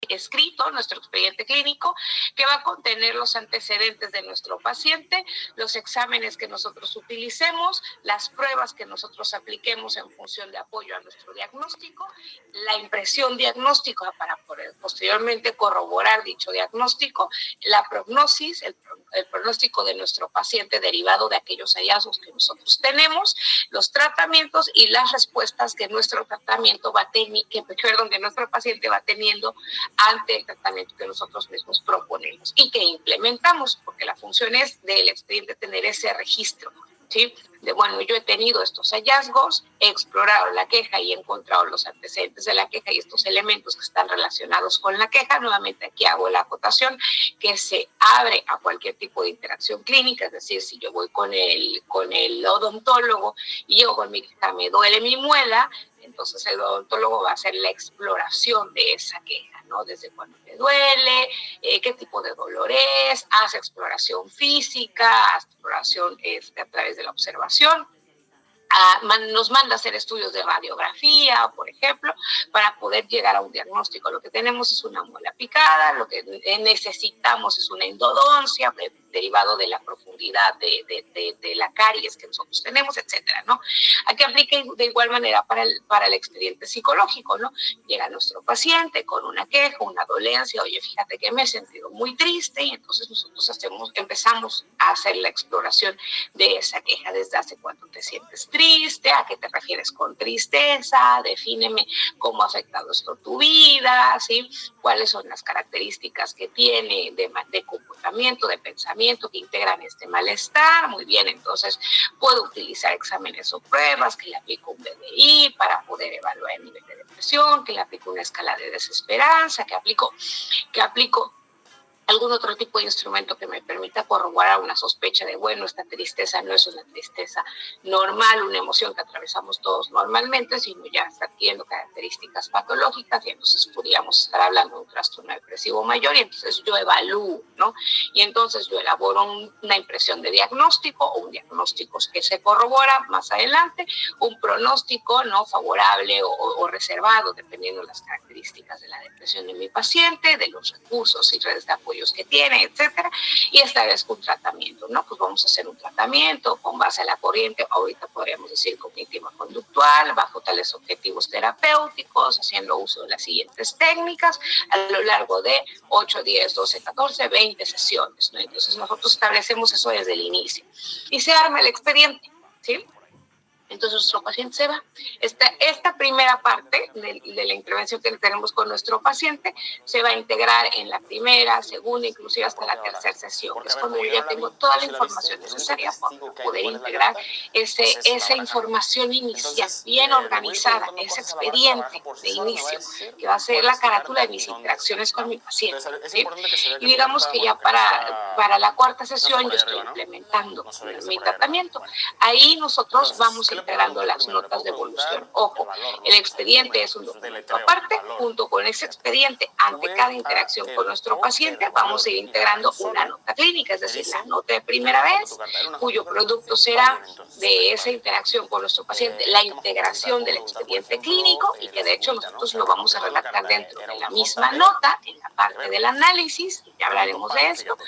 escrito, nuestro expediente clínico, que va a contener los antecedentes de nuestro paciente, los exámenes que nosotros utilicemos, las pruebas que nosotros apliquemos en función de apoyo a nuestro diagnóstico, la impresión diagnóstica para posteriormente corroborar dicho diagnóstico, la prognosis, el pronóstico de nuestro paciente derivado de aquellos hallazgos que nosotros tenemos, los tratamientos y las respuestas que nuestro tratamiento que nuestro paciente va teniendo ante el tratamiento que nosotros mismos proponemos y que implementamos, porque la función es del expediente tener ese registro, ¿sí? De, bueno, yo he tenido estos hallazgos, he explorado la queja y he encontrado los antecedentes de la queja y estos elementos que están relacionados con la queja. Nuevamente aquí hago la acotación que se abre a cualquier tipo de interacción clínica, es decir, si yo voy con el odontólogo y yo con mi queja me duele mi muela, entonces el odontólogo va a hacer la exploración de esa queja, ¿no? Desde cuándo me duele, qué tipo de dolor es, hace exploración física, hace exploración a través de la observación. Nos manda a hacer estudios de radiografía, por ejemplo, para poder llegar a un diagnóstico. Lo que tenemos es una muela picada, lo que necesitamos es una endodoncia derivado de la profundidad de la caries que nosotros tenemos, etcétera, ¿no? Aquí aplica de igual manera para el expediente psicológico, ¿no? Llega nuestro paciente con una queja, una dolencia, oye, fíjate que me he sentido muy triste, y entonces nosotros empezamos a hacer la exploración de esa queja. Desde hace cuánto te sientes triste, a qué te refieres con tristeza, defíneme cómo ha afectado esto tu vida, ¿sí? Cuáles son las características que tiene de comportamiento, de pensamiento que integran este malestar. Muy bien, entonces puedo utilizar exámenes o pruebas, que le aplico un BDI para poder evaluar el nivel de depresión, que le aplico una escala de desesperanza, que aplico algún otro tipo de instrumento que me permita corroborar una sospecha de, bueno, esta tristeza no es una tristeza normal, una emoción que atravesamos todos normalmente, sino ya está adquiriendo características patológicas, y entonces podríamos estar hablando de un trastorno depresivo mayor, y entonces yo evalúo, ¿no? Y entonces yo elaboro una impresión de diagnóstico, o un diagnóstico que se corrobora más adelante, un pronóstico no favorable o reservado, dependiendo de las características de la depresión de mi paciente, de los recursos y redes de apoyo que tiene, etcétera, y esta vez con tratamiento, ¿no? Pues vamos a hacer un tratamiento con base a la corriente, ahorita podríamos decir cognitiva conductual, bajo tales objetivos terapéuticos, haciendo uso de las siguientes técnicas a lo largo de 8, 10, 12, 14, 20 sesiones, ¿no? Entonces nosotros establecemos eso desde el inicio y se arma el expediente, ¿sí? Entonces nuestro paciente se va. Esta primera parte de la intervención que tenemos con nuestro paciente se va a integrar en la primera, segunda, inclusive hasta la tercera sesión, que es cuando yo ya tengo toda la información necesaria para poder integrar esa información inicial, bien organizada, ese expediente de inicio, que va a ser la carátula de mis interacciones con mi paciente, ¿sí? Y digamos que ya para la cuarta sesión yo estoy implementando mi tratamiento. Ahí nosotros vamos integrando las notas de evolución. Ojo, el expediente es un documento aparte. Junto con ese expediente, ante cada interacción con nuestro paciente, vamos a ir integrando una nota clínica, es decir, la nota de primera vez, cuyo producto será de esa interacción con nuestro paciente, la integración del expediente clínico, y que de hecho nosotros lo vamos a redactar dentro de la misma nota, en la parte del análisis, ya hablaremos de esto.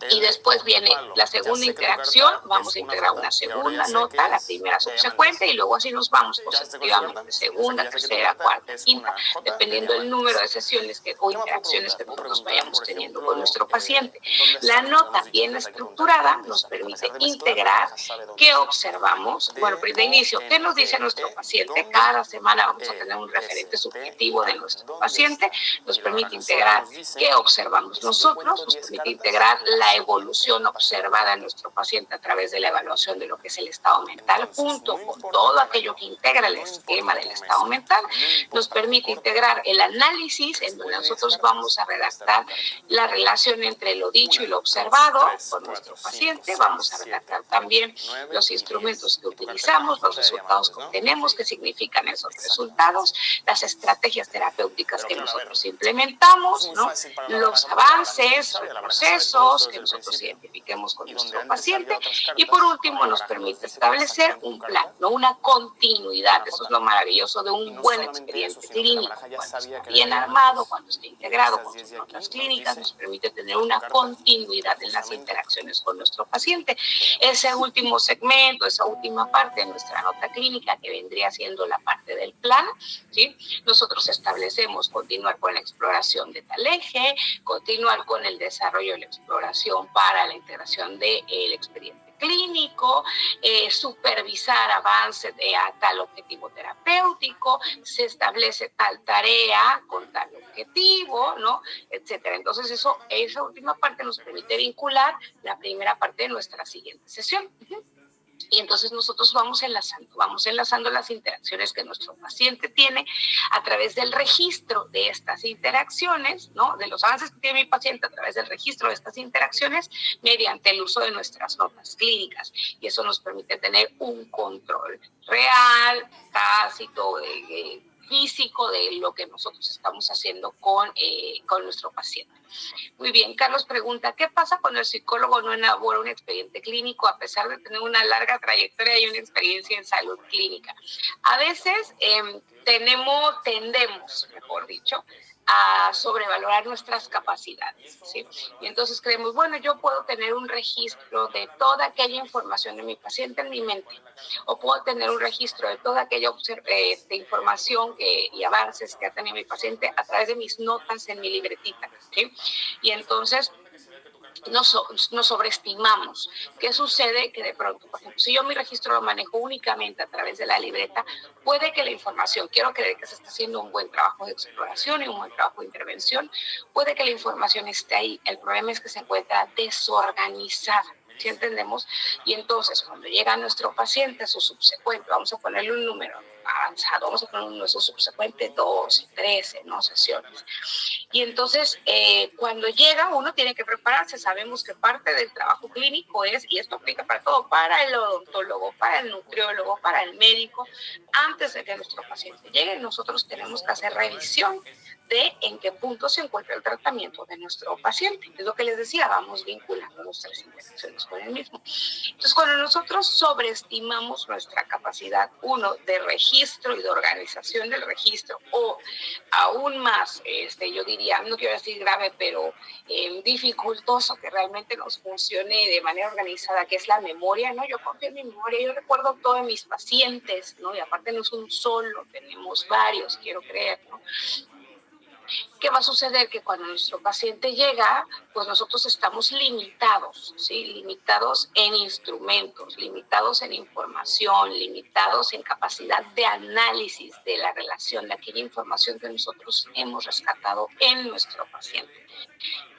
Y después viene la segunda interacción, vamos a integrar una segunda nota, la primera subsecuente, y luego así nos vamos consecutivamente, segunda, tercera, cuarta, quinta, dependiendo del número de sesiones o interacciones que nosotros vayamos teniendo con nuestro paciente. La nota bien estructurada nos permite integrar qué observamos, bueno, de inicio, qué nos dice nuestro paciente. Cada semana vamos a tener un referente subjetivo de nuestro paciente, nos permite integrar qué observamos nosotros, nos permite integrar la evolución observada en nuestro paciente a través de la evaluación de lo que es el estado mental, junto con todo aquello que integra el esquema del estado mental. Nos permite integrar el análisis, en donde nosotros vamos a redactar la relación entre lo dicho y lo observado con nuestro paciente. Vamos a redactar también los instrumentos que utilizamos, los resultados que obtenemos, qué significan esos resultados, las estrategias terapéuticas que nosotros implementamos, ¿no? Los avances, procesos que nosotros identifiquemos con nuestro paciente, y por último nos permite establecer un plan, no una continuidad. Eso es lo maravilloso de un buen expediente clínico. Cuando está bien armado, cuando está integrado con sus notas clínicas, nos permite tener una continuidad en las interacciones con nuestro paciente. Ese último segmento, esa última parte de nuestra nota clínica, que vendría siendo la parte del plan, ¿sí? Nosotros establecemos continuar con la exploración de tal eje, continuar con el desarrollo de la exploración para la integración del expediente clínico, supervisar avances a tal objetivo terapéutico, se establece tal tarea con tal objetivo, ¿no? Etcétera. Entonces esa última parte nos permite vincular la primera parte de nuestra siguiente sesión. Y entonces nosotros vamos enlazando las interacciones que nuestro paciente tiene a través del registro de estas interacciones, ¿no? De los avances que tiene mi paciente a través del registro de estas interacciones mediante el uso de nuestras notas clínicas. Y eso nos permite tener un control real, tácito, físico de lo que nosotros estamos haciendo con nuestro paciente. Muy bien, Carlos pregunta, ¿qué pasa cuando el psicólogo no elabora un expediente clínico a pesar de tener una larga trayectoria y una experiencia en salud clínica? A veces tendemos, mejor dicho, a sobrevalorar nuestras capacidades, ¿sí? Y entonces creemos, bueno, yo puedo tener un registro de toda aquella información de mi paciente en mi mente, o puedo tener un registro de toda aquella información y avances que ha tenido mi paciente a través de mis notas en mi libretita, ¿sí? Y entonces nos sobreestimamos. ¿Qué sucede? Que de pronto, por ejemplo, si yo mi registro lo manejo únicamente a través de la libreta, puede que la información, quiero creer que se está haciendo un buen trabajo de exploración y un buen trabajo de intervención, puede que la información esté ahí. El problema es que se encuentra desorganizada. ¿Sí entendemos? Y entonces, cuando llega nuestro paciente a su subsecuente, vamos a ponerle un número avanzado, vamos a poner nuestro subsecuente 12, 13, ¿no? Sesiones. Y entonces, cuando llega, uno tiene que prepararse. Sabemos que parte del trabajo clínico es, y esto aplica para todo, para el odontólogo, para el nutriólogo, para el médico, antes de que nuestro paciente llegue, nosotros tenemos que hacer revisión de en qué punto se encuentra el tratamiento de nuestro paciente. Es lo que les decía, vamos vinculando nuestras interacciones con el mismo. Entonces, cuando nosotros sobreestimamos nuestra capacidad, uno, de registro y de organización del registro, o aún más, yo diría, no quiero decir grave, pero dificultoso, que realmente nos funcione de manera organizada, que es la memoria, ¿no? Yo confío en mi memoria, yo recuerdo todos mis pacientes, ¿no? Y aparte no es un solo, tenemos varios, quiero creer, ¿no? ¿Qué va a suceder? Que cuando nuestro paciente llega, pues nosotros estamos limitados, ¿sí? Limitados en instrumentos, limitados en información, limitados en capacidad de análisis de la relación de aquella información que nosotros hemos rescatado en nuestro paciente.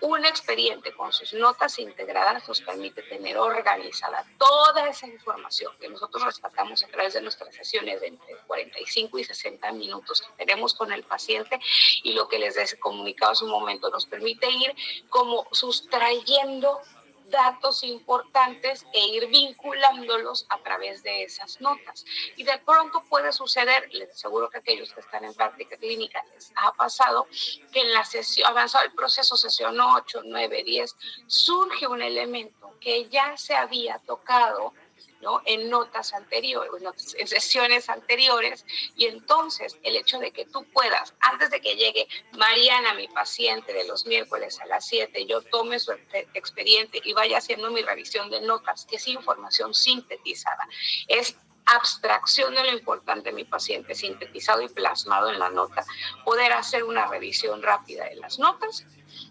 Un expediente con sus notas integradas nos permite tener organizada toda esa información que nosotros rescatamos a través de nuestras sesiones de entre 45 y 60 minutos que tenemos con el paciente, y lo que les he comunicado hace un momento nos permite ir como sustrayendo datos importantes e ir vinculándolos a través de esas notas. Y de pronto puede suceder, les aseguro que aquellos que están en práctica clínica les ha pasado, que en la sesión, avanzado el proceso, sesión 8, 9, 10, surge un elemento que ya se había tocado, ¿no? En notas anteriores, en sesiones anteriores, y entonces el hecho de que tú puedas, antes de que llegue Mariana, mi paciente, de los miércoles a las 7, yo tome su expediente y vaya haciendo mi revisión de notas, que es información sintetizada, es abstracción de lo importante de mi paciente, sintetizado y plasmado en la nota, poder hacer una revisión rápida de las notas,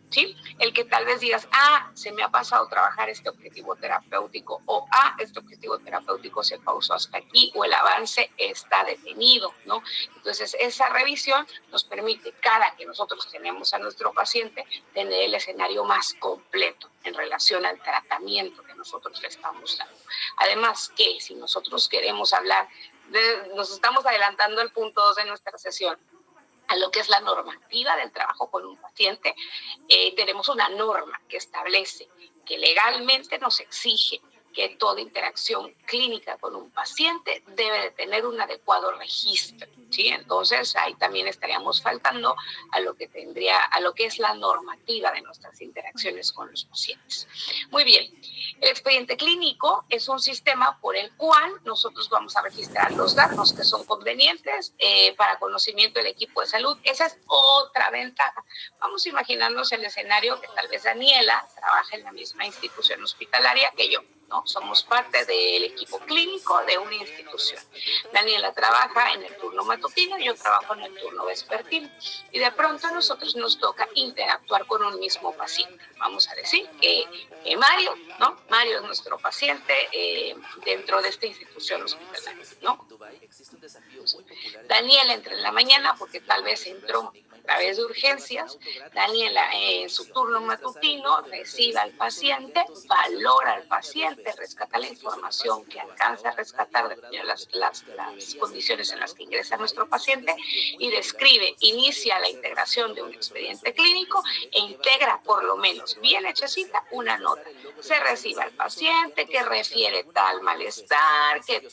¿sí? El que tal vez digas, se me ha pasado trabajar este objetivo terapéutico, o este objetivo terapéutico se pausó hasta aquí, o el avance está detenido, ¿no? Entonces, esa revisión nos permite, cada que nosotros tenemos a nuestro paciente, tener el escenario más completo en relación al tratamiento que nosotros le estamos dando. Además, que si nosotros queremos hablar, nos estamos adelantando al punto 2 de nuestra sesión, a lo que es la normativa del trabajo con un paciente. Tenemos una norma que establece, que legalmente nos exige que toda interacción clínica con un paciente debe de tener un adecuado registro, ¿sí? Entonces ahí también estaríamos faltando a lo que es la normativa de nuestras interacciones con los pacientes. Muy bien, el expediente clínico es un sistema por el cual nosotros vamos a registrar los datos que son convenientes para conocimiento del equipo de salud. Esa es otra ventaja. Vamos a imaginarnos el escenario que tal vez Daniela trabaja en la misma institución hospitalaria que yo, ¿no? Somos parte del equipo clínico de una institución. Daniela trabaja en el turno matutino y yo trabajo en el turno vespertino. Y de pronto a nosotros nos toca interactuar con un mismo paciente. Vamos a decir que Mario, ¿no? Mario es nuestro paciente dentro de esta institución hospitalaria, ¿no? Daniela entra en la mañana porque tal vez entró a través de urgencias. Daniela en su turno matutino recibe al paciente, valora al paciente, rescata la información que alcanza a rescatar de las condiciones en las que ingresa nuestro paciente y describe, inicia la integración de un expediente clínico e integra por lo menos bien hechecita una nota. Se recibe al paciente que refiere tal malestar, que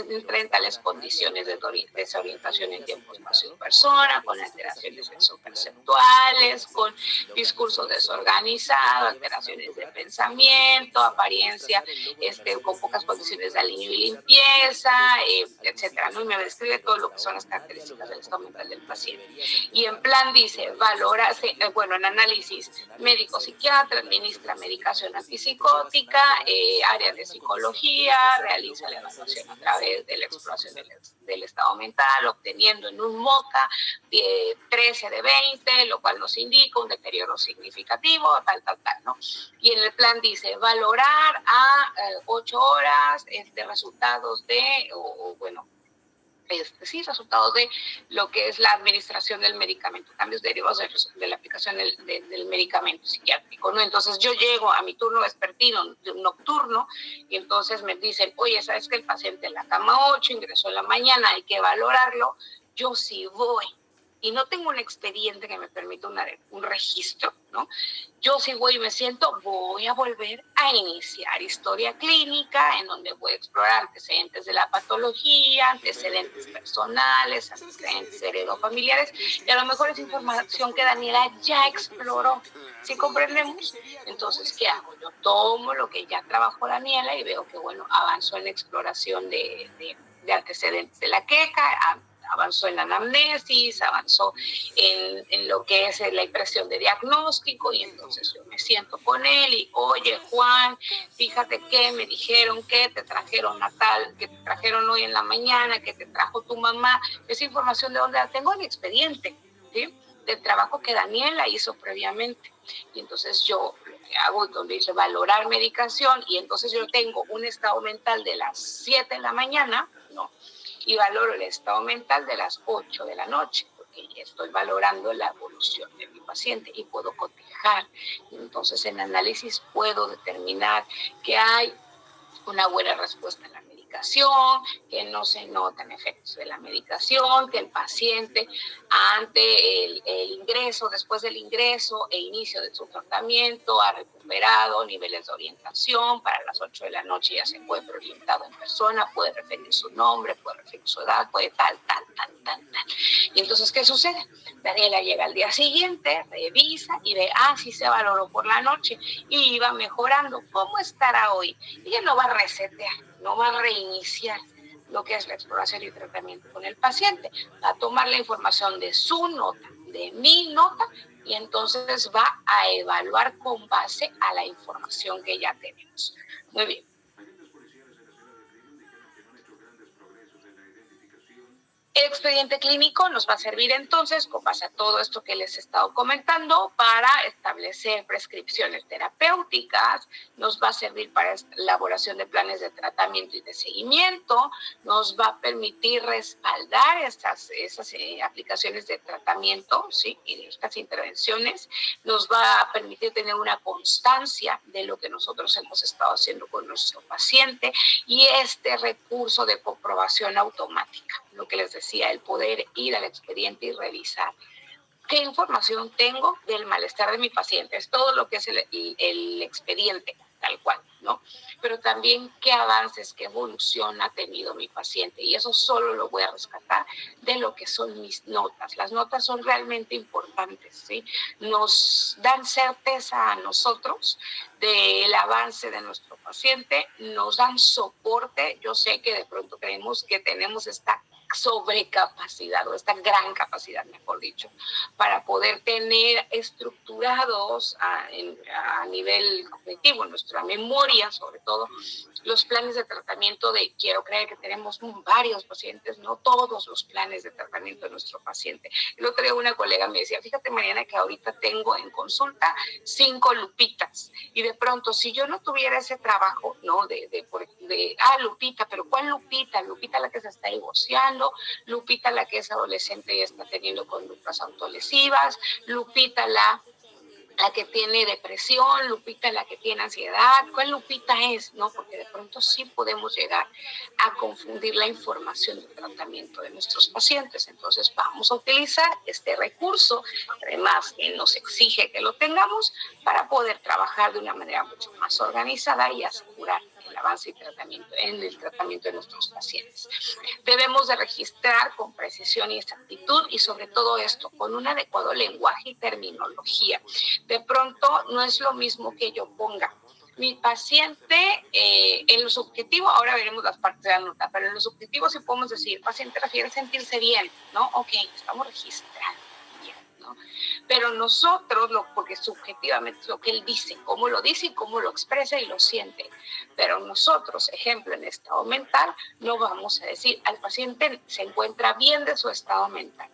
enfrenta las condiciones de desorientación en tiempo, espacio y persona, con alteraciones sexoperceptuales, con discurso desorganizado, alteraciones de pensamiento, apariencia con pocas condiciones de alineo y limpieza, etcétera, ¿no? Y me describe todo lo que son las características del estado mental del paciente. Y en plan dice, en análisis médico-psiquiatra, administra medicación antipsicótica, área de psicología, realiza la evaluación a través de la exploración del estado mental, obteniendo en un MOCA 13 de 20, lo cual nos indica un deterioro significativo, tal, ¿no? Y en el plan dice, valorar a 8 horas resultados resultados de lo que es la administración del medicamento, cambios derivados de la aplicación del medicamento psiquiátrico, ¿no? Entonces yo llego a mi turno vespertino, nocturno, y entonces me dicen, oye, ¿sabes que el paciente en la cama 8 ingresó en la mañana, hay que valorarlo? Yo sí voy. Y no tengo un expediente que me permita un registro, ¿no? Yo si voy y me siento, voy a volver a iniciar historia clínica, en donde voy a explorar antecedentes de la patología, antecedentes personales, antecedentes heredofamiliares, y a lo mejor es información que Daniela ya exploró. ¿Sí comprendemos? Entonces, ¿qué hago? Yo tomo lo que ya trabajó Daniela y veo que, avanzó en la exploración de antecedentes de la queja, avanzó en la anamnesis, avanzó en lo que es la impresión de diagnóstico, y entonces yo me siento con él y, oye, Juan, fíjate que me dijeron que te trajeron que te trajeron hoy en la mañana, que te trajo tu mamá. Esa información, ¿de dónde la tengo? En el expediente, ¿sí? Del trabajo que Daniela hizo previamente. Y entonces yo lo que hago, donde dice valorar medicación, y entonces yo tengo un estado mental de las 7 de la mañana, ¿no? Y valoro el estado mental de las 8 de la noche, porque estoy valorando la evolución de mi paciente y puedo cotejar. Entonces, en análisis puedo determinar que hay una buena respuesta a la medicación, que no se notan efectos de la medicación, que el paciente ante el ingreso, después del ingreso e inicio de su tratamiento, ha recuperado niveles de orientación. Para las 8 de la noche ya se encuentra orientado en persona, puede referir su nombre, puede referir su edad, puede tal. Y entonces, ¿qué sucede? Daniela llega al día siguiente, revisa y ve, sí se valoró por la noche y iba mejorando. ¿Cómo estará hoy? Ella no va a resetear, no va a reiniciar lo que es la exploración y tratamiento con el paciente. Va a tomar la información de su nota, de mi nota, y entonces va a evaluar con base a la información que ya tenemos. Muy bien. El expediente clínico nos va a servir entonces, con base a todo esto que les he estado comentando, para establecer prescripciones terapéuticas, nos va a servir para elaboración de planes de tratamiento y de seguimiento, nos va a permitir respaldar esas aplicaciones de tratamiento, ¿sí? Y estas intervenciones, nos va a permitir tener una constancia de lo que nosotros hemos estado haciendo con nuestro paciente, y este recurso de comprobación automática, lo que les decía, el poder ir al expediente y revisar qué información tengo del malestar de mi paciente. Es todo lo que es el expediente, tal cual. ¿no? Pero también qué avances, qué evolución ha tenido mi paciente. Y eso solo lo voy a rescatar de lo que son mis notas. Las notas son realmente importantes, ¿sí? Nos dan certeza a nosotros del avance de nuestro paciente, nos dan soporte. Yo sé que de pronto creemos que tenemos esta sobrecapacidad o esta gran capacidad, mejor dicho, para poder tener estructurados a nivel cognitivo, nuestra memoria, sobre todo, los planes de tratamiento de, quiero creer que tenemos varios pacientes, no todos los planes de tratamiento de nuestro paciente. El otro día una colega me decía, fíjate Mariana que ahorita tengo en consulta 5 Lupitas y de pronto si yo no tuviera ese trabajo, ¿no? Lupita, pero ¿cuál Lupita? Lupita la que se está divorciando, Lupita la que es adolescente y está teniendo conductas autolesivas, Lupita la que tiene depresión, Lupita la que tiene ansiedad, ¿cuál Lupita es? ¿No? Porque de pronto sí podemos llegar a confundir la información del tratamiento de nuestros pacientes. Entonces vamos a utilizar este recurso, además que nos exige que lo tengamos, para poder trabajar de una manera mucho más organizada y asegurar el avance y tratamiento en el tratamiento de nuestros pacientes. Debemos de registrar con precisión y exactitud y sobre todo esto con un adecuado lenguaje y terminología. De pronto no es lo mismo que yo ponga mi paciente en lo subjetivo, ahora veremos las partes de la nota, pero en lo subjetivo sí podemos decir, paciente refiere sentirse bien, ¿no? Ok, estamos registrando. ¿No? Pero nosotros, porque subjetivamente es lo que él dice, cómo lo dice y cómo lo expresa y lo siente. Pero nosotros, ejemplo, en estado mental, no vamos a decir al paciente se encuentra bien de su estado mental.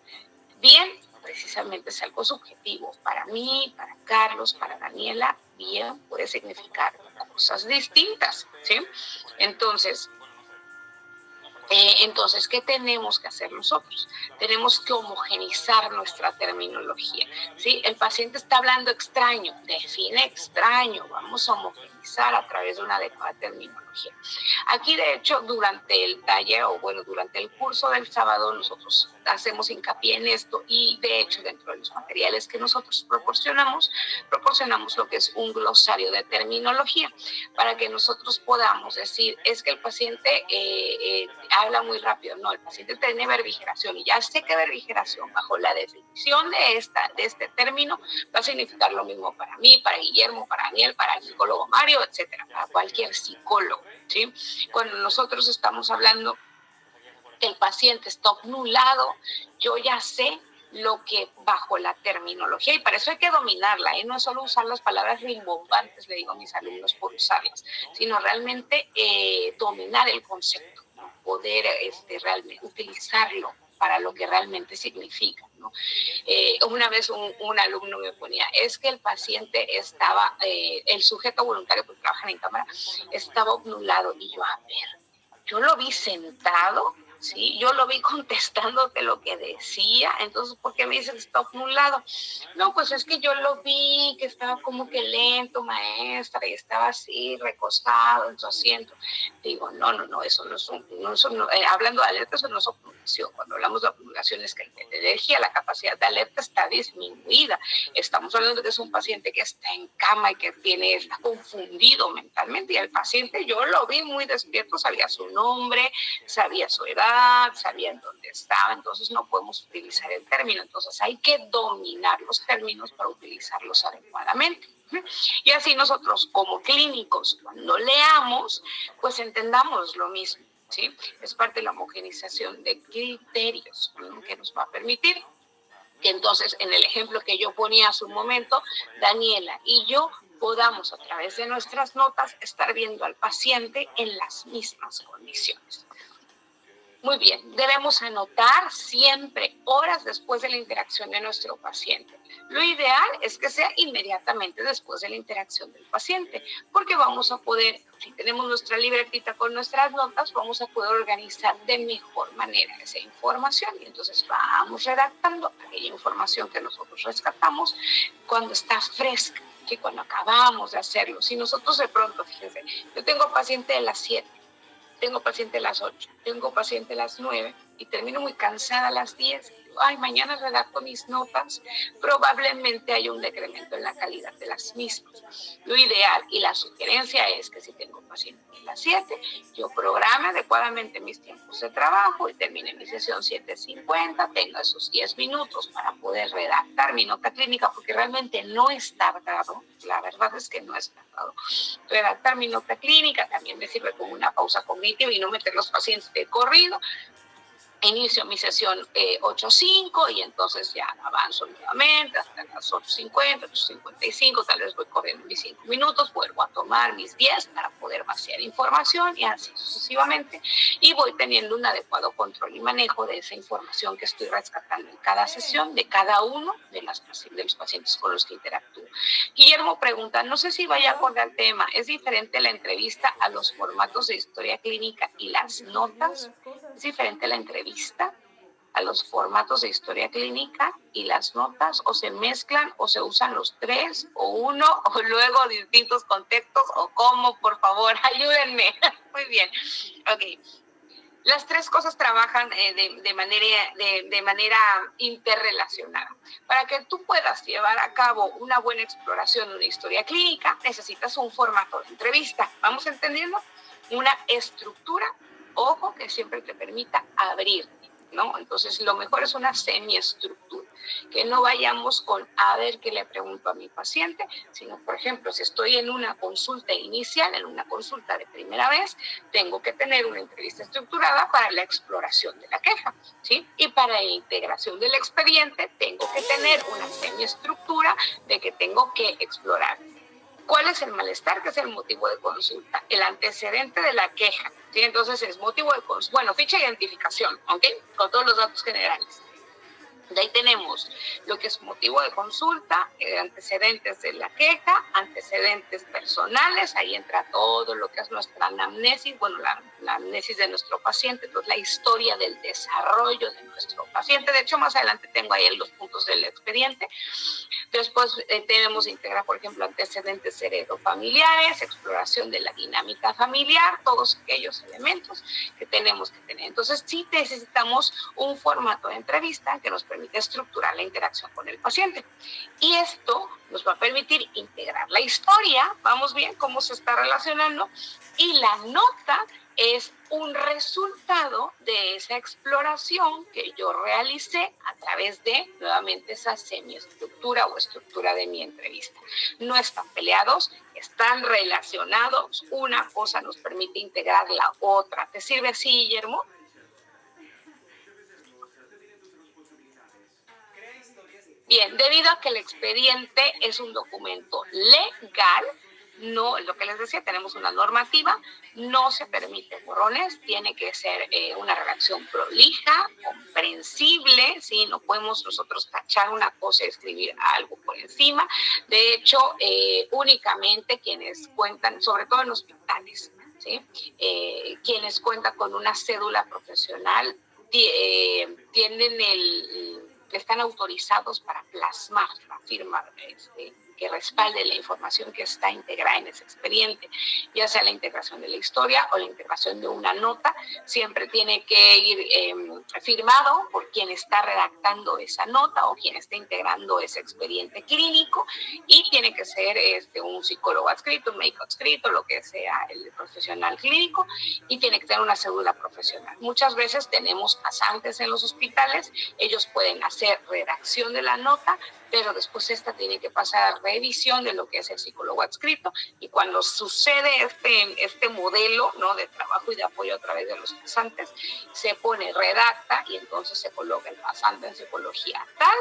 Bien, precisamente es algo subjetivo. Para mí, para Carlos, para Daniela, bien puede significar cosas distintas, ¿sí? Entonces, ¿qué tenemos que hacer nosotros? Tenemos que homogenizar nuestra terminología, ¿sí? El paciente está hablando extraño, define extraño, vamos a homogenizar a través de una adecuada terminología. Aquí, de hecho, durante el taller, durante el curso del sábado, nosotros hacemos hincapié en esto y, de hecho, dentro de los materiales que nosotros proporcionamos lo que es un glosario de terminología para que nosotros podamos decir, es que el paciente habla muy rápido. No, el paciente tiene verbigeración y ya sé que verbigeración bajo la definición de este término va a significar lo mismo para mí, para Guillermo, para Daniel, para el psicólogo Mario, etcétera, para cualquier psicólogo, ¿sí? Cuando nosotros estamos hablando que el paciente está obnubilado, yo ya sé lo que bajo la terminología, y para eso hay que dominarla, no es solo usar las palabras rimbombantes, le digo a mis alumnos por usarlas, sino realmente dominar el concepto, ¿no? Poder realmente utilizarlo para lo que realmente significa, ¿no? Una vez un alumno me ponía, es que el paciente estaba, el sujeto voluntario que trabaja en cámara, estaba obnubilado, y yo lo vi sentado, ¿sí? Yo lo vi contestándote lo que decía, entonces, ¿por qué me dices que está obnubilado? No, pues es que yo lo vi, que estaba como que lento, maestra, y estaba así, recostado en su asiento. Digo, no, eso no es hablando de alerta, eso no es obnubilación. Cuando hablamos de obnubilación es que el nivel de energía, la capacidad de alerta está disminuida. Estamos hablando de que es un paciente que está en cama y que está confundido mentalmente, y el paciente yo lo vi muy despierto, sabía su nombre, sabía su edad, sabía en dónde estaba, entonces no podemos utilizar el término, entonces hay que dominar los términos para utilizarlos adecuadamente. Y así nosotros como clínicos, cuando leamos, pues entendamos lo mismo, ¿sí? Es parte de la homogenización de criterios, ¿no? Que nos va a permitir que entonces, en el ejemplo que yo ponía hace un momento, Daniela y yo podamos a través de nuestras notas estar viendo al paciente en las mismas condiciones. Muy bien, debemos anotar siempre horas después de la interacción de nuestro paciente. Lo ideal es que sea inmediatamente después de la interacción del paciente, porque vamos a poder, si tenemos nuestra libretita con nuestras notas, vamos a poder organizar de mejor manera esa información. Y entonces vamos redactando aquella información que nosotros rescatamos cuando está fresca, que cuando acabamos de hacerlo. Si nosotros de pronto, fíjense, yo tengo paciente de las 7, tengo paciente a las 8, tengo paciente a las 9 y termino muy cansada a las 10. ay, mañana redacto mis notas, probablemente haya un decremento en la calidad de las mismas. Lo ideal y la sugerencia es que si tengo paciente a las 7, yo programe adecuadamente mis tiempos de trabajo y termine mi sesión 7:50, tenga esos 10 minutos para poder redactar mi nota clínica, porque realmente no es tardado, la verdad es que no es tardado. Redactar mi nota clínica también me sirve como una pausa cognitiva y no meter los pacientes de corrido. Inicio mi sesión 8:05 y entonces ya avanzo nuevamente hasta las 8:50, 8:55, tal vez voy corriendo mis 5 minutos, vuelvo a tomar mis 10 para poder vaciar información y así sucesivamente, y voy teniendo un adecuado control y manejo de esa información que estoy rescatando en cada sesión de cada uno de los pacientes con los que interactúo. Guillermo pregunta, no sé si vaya acorde al tema, ¿es diferente la entrevista a los formatos de historia clínica y las notas? ¿Es diferente la entrevista a los formatos de historia clínica y las notas, o se mezclan o se usan los tres o uno o luego distintos contextos o cómo? Por favor, ayúdenme. Muy bien. Ok. Las tres cosas trabajan de manera interrelacionada. Para que tú puedas llevar a cabo una buena exploración de una historia clínica, necesitas un formato de entrevista. ¿Vamos entendiendo? Una estructura, ojo, que siempre te permita abrir, ¿no? Entonces, lo mejor es una semiestructura, que no vayamos con a ver qué le pregunto a mi paciente, sino, por ejemplo, si estoy en una consulta inicial, en una consulta de primera vez, tengo que tener una entrevista estructurada para la exploración de la queja, ¿sí? Y para la integración del expediente, tengo que tener una semiestructura de que tengo que explorar cuál es el malestar, que es el motivo de consulta, el antecedente de la queja, ¿sí? Entonces es motivo de consulta, bueno, ficha de identificación, ¿ok? Con todos los datos generales. De ahí tenemos lo que es motivo de consulta, antecedentes de la queja, antecedentes personales, ahí entra todo lo que es nuestra anamnesis, bueno, la anamnesis de nuestro paciente, entonces la historia del desarrollo de nuestro paciente. De hecho, más adelante tengo ahí los puntos del expediente. Después tenemos integrar, por ejemplo, antecedentes heredofamiliares, exploración de la dinámica familiar, todos aquellos elementos que tenemos que tener. Entonces, sí necesitamos un formato de entrevista que nos permite estructurar la interacción con el paciente. Y esto nos va a permitir integrar la historia, vamos bien, cómo se está relacionando, y la nota es un resultado de esa exploración que yo realicé a través de, nuevamente, esa semiestructura o estructura de mi entrevista. No están peleados, están relacionados, una cosa nos permite integrar la otra. ¿Te sirve así, Guillermo? Bien, debido a que el expediente es un documento legal, no, lo que les decía, tenemos una normativa, no se permite borrones, tiene que ser una redacción prolija, comprensible, ¿sí? No podemos nosotros tachar una cosa y escribir algo por encima. De hecho, únicamente quienes cuentan, sobre todo en hospitales, ¿sí? Quienes cuentan con una cédula profesional tienen están autorizados para plasmar la firma que respalde la información que está integrada en ese expediente, ya sea la integración de la historia o la integración de una nota. Siempre tiene que ir firmado por quien está redactando esa nota o quien está integrando ese expediente clínico, y tiene que ser un psicólogo adscrito, un médico adscrito, lo que sea el profesional clínico, y tiene que tener una cédula profesional. Muchas veces tenemos pasantes en los hospitales, ellos pueden hacer redacción de la nota, pero después esta tiene que pasar a revisión de lo que es el psicólogo adscrito, y cuando sucede este modelo, ¿no?, de trabajo y de apoyo a través de los pasantes, se pone redacta y entonces se coloca el pasante en psicología tal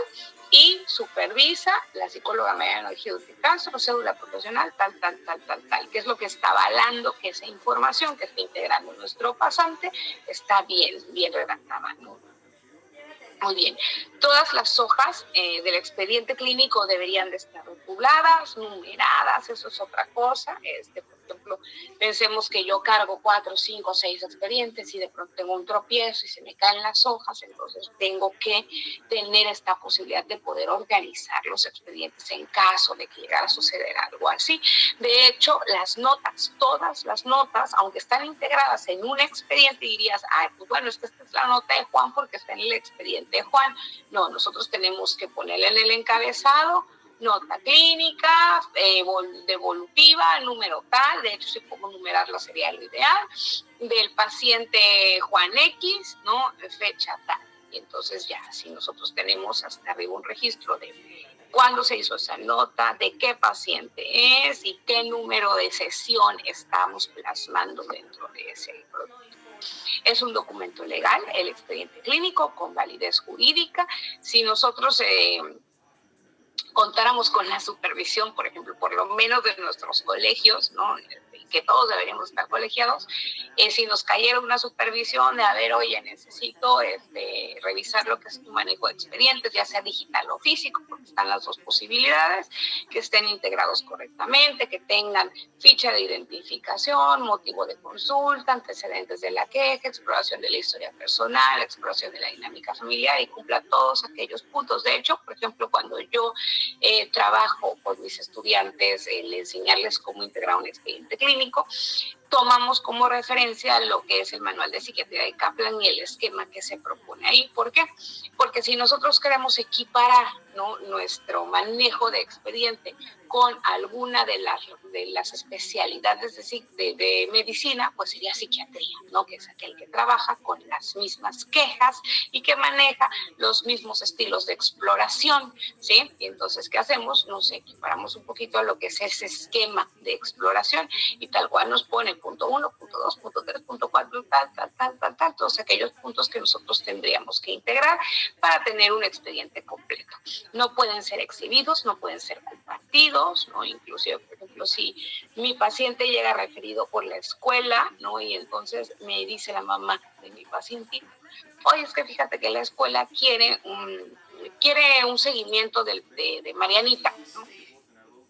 y supervisa la psicóloga Mariana Ejido de Castro, cédula profesional tal, que es lo que está avalando que esa información que está integrando nuestro pasante está bien redactada, ¿no? Muy bien. Todas las hojas del expediente clínico deberían de estar rotuladas, numeradas, eso es otra cosa, ejemplo, pensemos que yo cargo 4, 5, 6 expedientes y de pronto tengo un tropiezo y se me caen las hojas, entonces tengo que tener esta posibilidad de poder organizar los expedientes en caso de que llegara a suceder algo así. De hecho, las notas, todas las notas, aunque están integradas en un expediente, dirías, ay, pues bueno, esta es la nota de Juan porque está en el expediente de Juan. No, nosotros tenemos que ponerle en el encabezado nota clínica, devolutiva, número tal, de hecho si puedo numerarla sería lo ideal, del paciente Juan X, ¿no? Fecha tal. Y entonces ya, si nosotros tenemos hasta arriba un registro de cuándo se hizo esa nota, de qué paciente es y qué número de sesión estamos plasmando dentro de ese producto. Es un documento legal, el expediente clínico con validez jurídica. Si nosotros contáramos con la supervisión, por ejemplo, por lo menos de nuestros colegios, ¿no? Que todos deberíamos estar colegiados, si nos cayera una supervisión de, a ver, oye, necesito revisar lo que es tu manejo de expedientes, ya sea digital o físico, porque están las dos posibilidades, que estén integrados correctamente, que tengan ficha de identificación, motivo de consulta, antecedentes de la queja, exploración de la historia personal, exploración de la dinámica familiar y cumpla todos aquellos puntos. De hecho, por ejemplo, cuando yo trabajo con mis estudiantes, el enseñarles cómo integrar un expediente clínico, tomamos como referencia lo que es el manual de psiquiatría de Kaplan y el esquema que se propone ahí. ¿Por qué? Porque si nosotros queremos equiparar, ¿no?, nuestro manejo de expediente con alguna de las especialidades de medicina, pues sería psiquiatría, ¿no?, que es aquel que trabaja con las mismas quejas y que maneja los mismos estilos de exploración, ¿sí? Y entonces, ¿qué hacemos? Nos equiparamos un poquito a lo que es ese esquema de exploración y tal cual nos pone punto 1, punto 2, punto 3, punto 4, tal, todos aquellos puntos que nosotros tendríamos que integrar para tener un expediente completo. No pueden ser exhibidos, no pueden ser compartidos, ¿no? Inclusive, por ejemplo, si mi paciente llega referido por la escuela, ¿no?, y entonces me dice la mamá de mi paciente, oye, es que fíjate que la escuela quiere un seguimiento de Marianita, ¿no?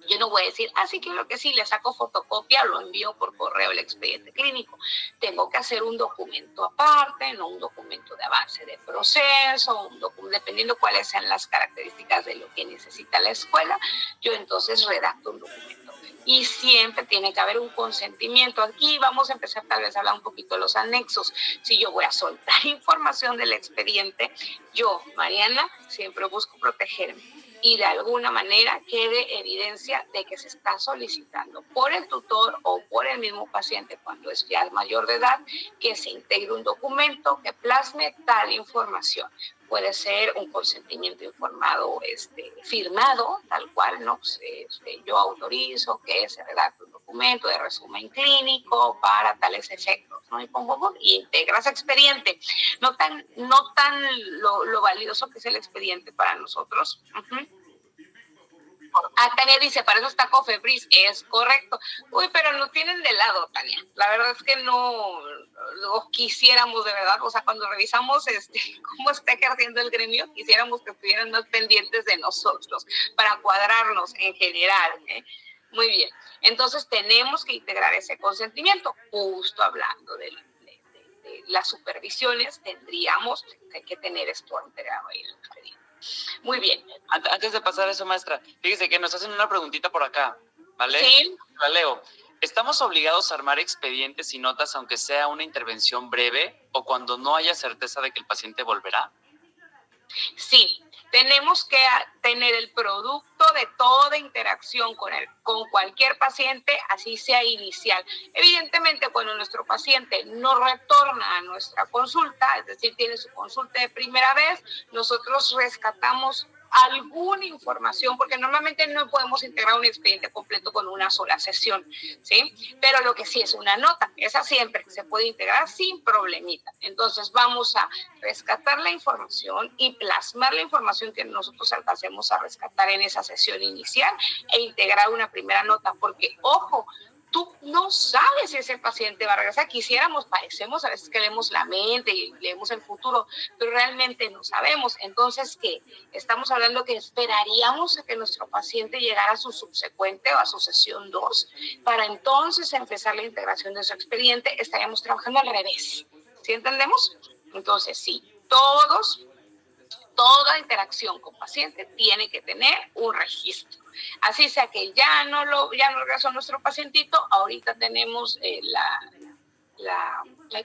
Yo no voy a decir, sí, claro que sí, le saco fotocopia, lo envío por correo el expediente clínico. Tengo que hacer un documento aparte, no un documento de avance de proceso, dependiendo cuáles sean las características de lo que necesita la escuela, yo entonces redacto un documento. Y siempre tiene que haber un consentimiento. Aquí vamos a empezar tal vez a hablar un poquito de los anexos. Si yo voy a soltar información del expediente, yo, Mariana, siempre busco protegerme y de alguna manera quede evidencia de que se está solicitando por el tutor o por el mismo paciente cuando es ya mayor de edad que se integre un documento que plasme tal información. Puede ser un consentimiento informado, firmado, tal cual, ¿no? Pues, yo autorizo que se redacte un documento de resumen clínico para tales efectos, ¿no? Y integras expediente. No tan lo valioso que es el expediente para nosotros. Tania dice, para eso está Cofepris, es correcto. Uy, pero no tienen de lado, Tania. La verdad es que no lo quisiéramos de verdad. O sea, cuando revisamos cómo está ejerciendo el gremio, quisiéramos que estuvieran más pendientes de nosotros para cuadrarnos en general, ¿eh? Muy bien. Entonces tenemos que integrar ese consentimiento. Justo hablando de las supervisiones, tendríamos que tener esto integrado ahí en el expediente. Muy bien. Antes de pasar eso, maestra, fíjese que nos hacen una preguntita por acá, ¿vale? Sí. La leo. ¿Estamos obligados a armar expedientes y notas aunque sea una intervención breve o cuando no haya certeza de que el paciente volverá? Sí, tenemos que tener el producto de toda interacción con cualquier paciente, así sea inicial. Evidentemente, cuando nuestro paciente no retorna a nuestra consulta, es decir, tiene su consulta de primera vez, nosotros rescatamos alguna información, porque normalmente no podemos integrar un expediente completo con una sola sesión, ¿sí? Pero lo que sí es una nota, esa siempre se puede integrar sin problemita. Entonces vamos a rescatar la información y plasmar la información que nosotros alcancemos a rescatar en esa sesión inicial e integrar una primera nota, porque, ojo, tú no sabes si ese paciente va a regresar. Quisiéramos, parecemos a veces que leemos la mente y leemos el futuro, pero realmente no sabemos. Entonces, ¿qué? Estamos hablando que esperaríamos a que nuestro paciente llegara a su subsecuente o a su sesión 2 para entonces empezar la integración de su expediente. Estaríamos trabajando al revés. ¿Sí entendemos? Entonces, sí, toda interacción con paciente tiene que tener un registro. Así sea que ya no regresó nuestro pacientito, ahorita tenemos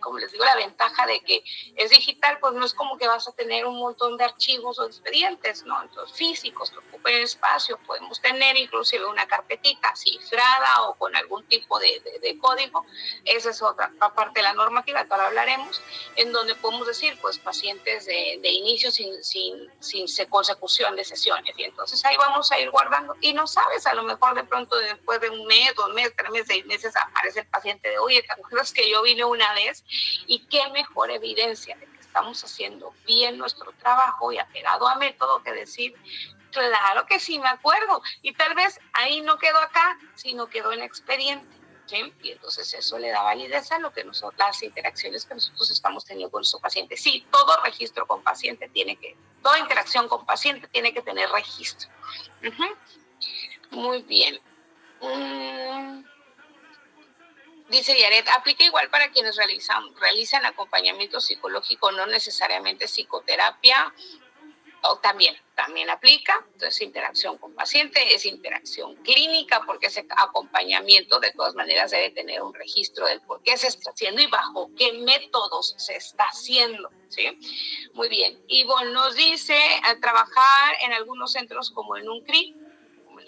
como les digo, la ventaja de que es digital, pues no es como que vas a tener un montón de archivos o expedientes, ¿no? Entonces, físicos que ocupen espacio, podemos tener inclusive una carpetita cifrada o con algún tipo de código. Esa es otra parte de la normativa, que ahora hablaremos, en donde podemos decir, pues, pacientes de inicio sin consecución de sesiones. Y entonces ahí vamos a ir guardando. Y no sabes, a lo mejor de pronto después de un mes, 2 meses, 3 meses, 6 meses, aparece el paciente de, oye, ¿te acuerdas que yo vine una vez? Y qué mejor evidencia de que estamos haciendo bien nuestro trabajo y apegado a método que decir, claro que sí me acuerdo, y tal vez ahí no quedó acá, sino quedó en expediente, ¿sí? Y entonces eso le da validez a lo que las interacciones que nosotros estamos teniendo con nuestro paciente. Sí, todo registro con paciente toda interacción con paciente tiene que tener registro. Muy bien. Dice Yaret, aplica igual para quienes realizan acompañamiento psicológico, no necesariamente psicoterapia, o también aplica. Entonces, interacción con paciente es interacción clínica, porque ese acompañamiento de todas maneras debe tener un registro del por qué se está haciendo y bajo qué métodos se está haciendo, ¿sí? Muy bien. Ivonne nos dice, al trabajar en algunos centros como en un CRI,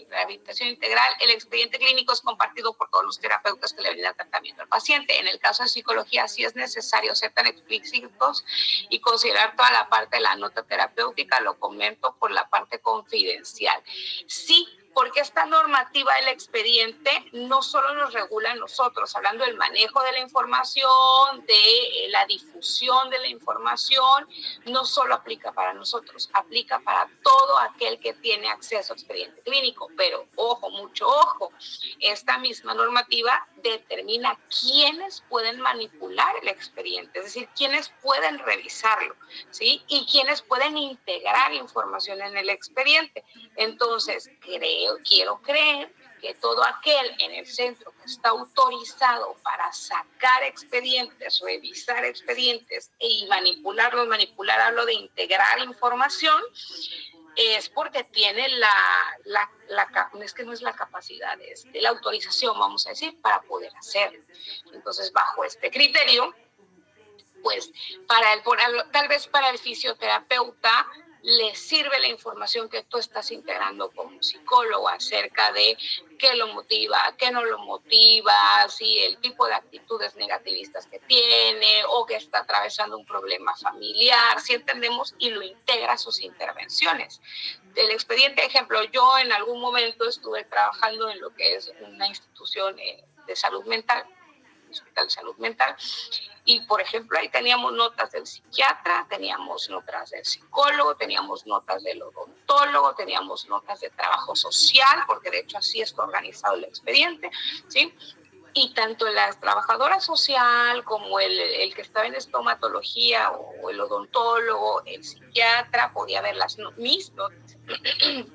rehabilitación integral, el expediente clínico es compartido por todos los terapeutas que le brindan tratamiento al paciente. En el caso de psicología, sí es necesario ser tan explícitos y considerar toda la parte de la nota terapéutica. Lo comento por la parte confidencial. Sí, porque esta normativa del expediente no solo nos regula a nosotros, hablando del manejo de la información, de la difusión de la información, no solo aplica para nosotros, aplica para todo aquel que tiene acceso a expediente clínico. Pero ojo, mucho ojo, esta misma normativa determina quiénes pueden manipular el expediente, es decir, quiénes pueden revisarlo, ¿sí? Y quiénes pueden integrar información en el expediente. Entonces, quiero creer que todo aquel en el centro que está autorizado para sacar expedientes, revisar expedientes y manipular, hablo de integrar información, es porque tiene es que no es la capacidad, es de la autorización, vamos a decir, para poder hacerlo. Entonces, bajo este criterio, pues tal vez para el fisioterapeuta le sirve la información que tú estás integrando como psicólogo acerca de qué lo motiva, qué no lo motiva, si el tipo de actitudes negativistas que tiene o que está atravesando un problema familiar, si entendemos, y lo integra a sus intervenciones. El expediente, ejemplo, yo en algún momento estuve trabajando en lo que es una institución de salud mental, un hospital de salud mental, y, por ejemplo, ahí teníamos notas del psiquiatra, teníamos notas del psicólogo, teníamos notas del odontólogo, teníamos notas de trabajo social, porque de hecho así está organizado el expediente, ¿sí? Y tanto la trabajadora social como el que estaba en estomatología o el odontólogo, el psiquiatra, podía ver mis notas,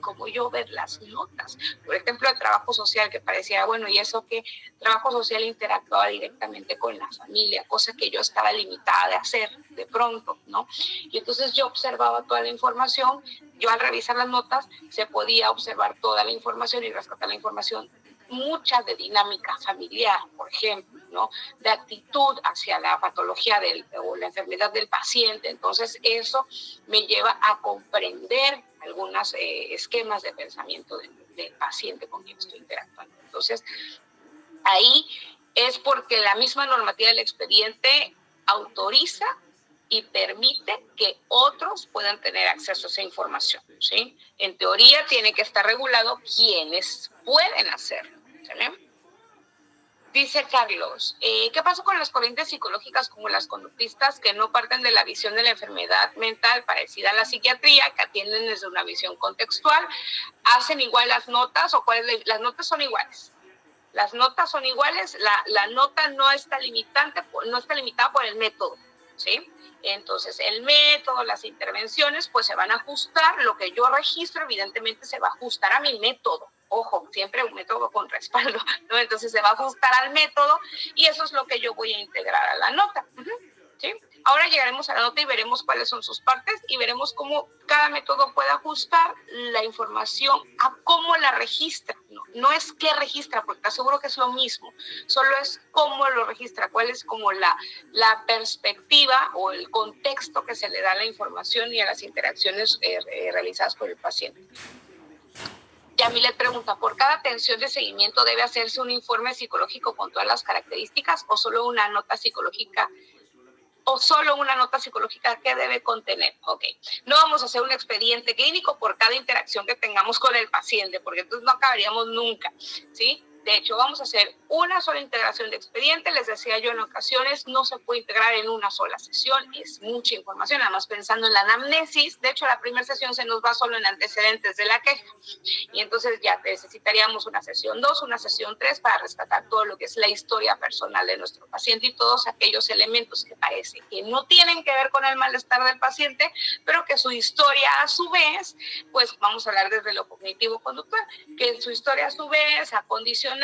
como yo ver las notas. Por ejemplo, el trabajo social, que parecía, bueno, y eso que trabajo social interactuaba directamente con la familia, cosa que yo estaba limitada de hacer de pronto, ¿no? Y entonces yo observaba toda la información, yo al revisar las notas se podía observar toda la información y rescatar la información, mucha de dinámica familiar, por ejemplo, ¿no? De actitud hacia la patología o la enfermedad del paciente. Entonces, eso me lleva a comprender algunos esquemas de pensamiento del paciente con quien estoy interactuando. Entonces, ahí es porque la misma normativa del expediente autoriza y permite que otros puedan tener acceso a esa información, ¿sí? En teoría tiene que estar regulado quienes pueden hacerlo, ¿sí? Dice Carlos, ¿qué pasa con las corrientes psicológicas como las conductistas que no parten de la visión de la enfermedad mental parecida a la psiquiatría, que atienden desde una visión contextual? ¿Hacen igual las notas o las notas son iguales? Las notas son iguales, la nota no está limitada por el método, ¿sí? Entonces, el método, las intervenciones, pues se van a ajustar. Lo que yo registro, evidentemente, se va a ajustar a mi método. Ojo, siempre un método con respaldo, ¿no? Entonces, se va a ajustar al método y eso es lo que yo voy a integrar a la nota. ¿Sí? Ahora llegaremos a la nota y veremos cuáles son sus partes y veremos cómo cada método puede ajustar la información a cómo la registra. No es qué registra, porque te aseguro que es lo mismo, solo es cómo lo registra, cuál es como la perspectiva o el contexto que se le da a la información y a las interacciones realizadas por el paciente. Yamilet pregunta, ¿por cada atención de seguimiento debe hacerse un informe psicológico con todas las características o solo una nota psicológica? ¿O solo una nota psicológica que debe contener? Ok, no vamos a hacer un expediente clínico por cada interacción que tengamos con el paciente, porque entonces no acabaríamos nunca, ¿sí? De hecho, vamos a hacer una sola integración de expediente. Les decía yo, en ocasiones no se puede integrar en una sola sesión, es mucha información, además pensando en la anamnesis. De hecho, la primera sesión se nos va solo en antecedentes de la queja, y entonces ya necesitaríamos una sesión 2, una sesión 3 para rescatar todo lo que es la historia personal de nuestro paciente y todos aquellos elementos que parece que no tienen que ver con el malestar del paciente, pero que su historia a su vez, pues vamos a hablar desde lo cognitivo-conductual, que en su historia a su vez ha condicionado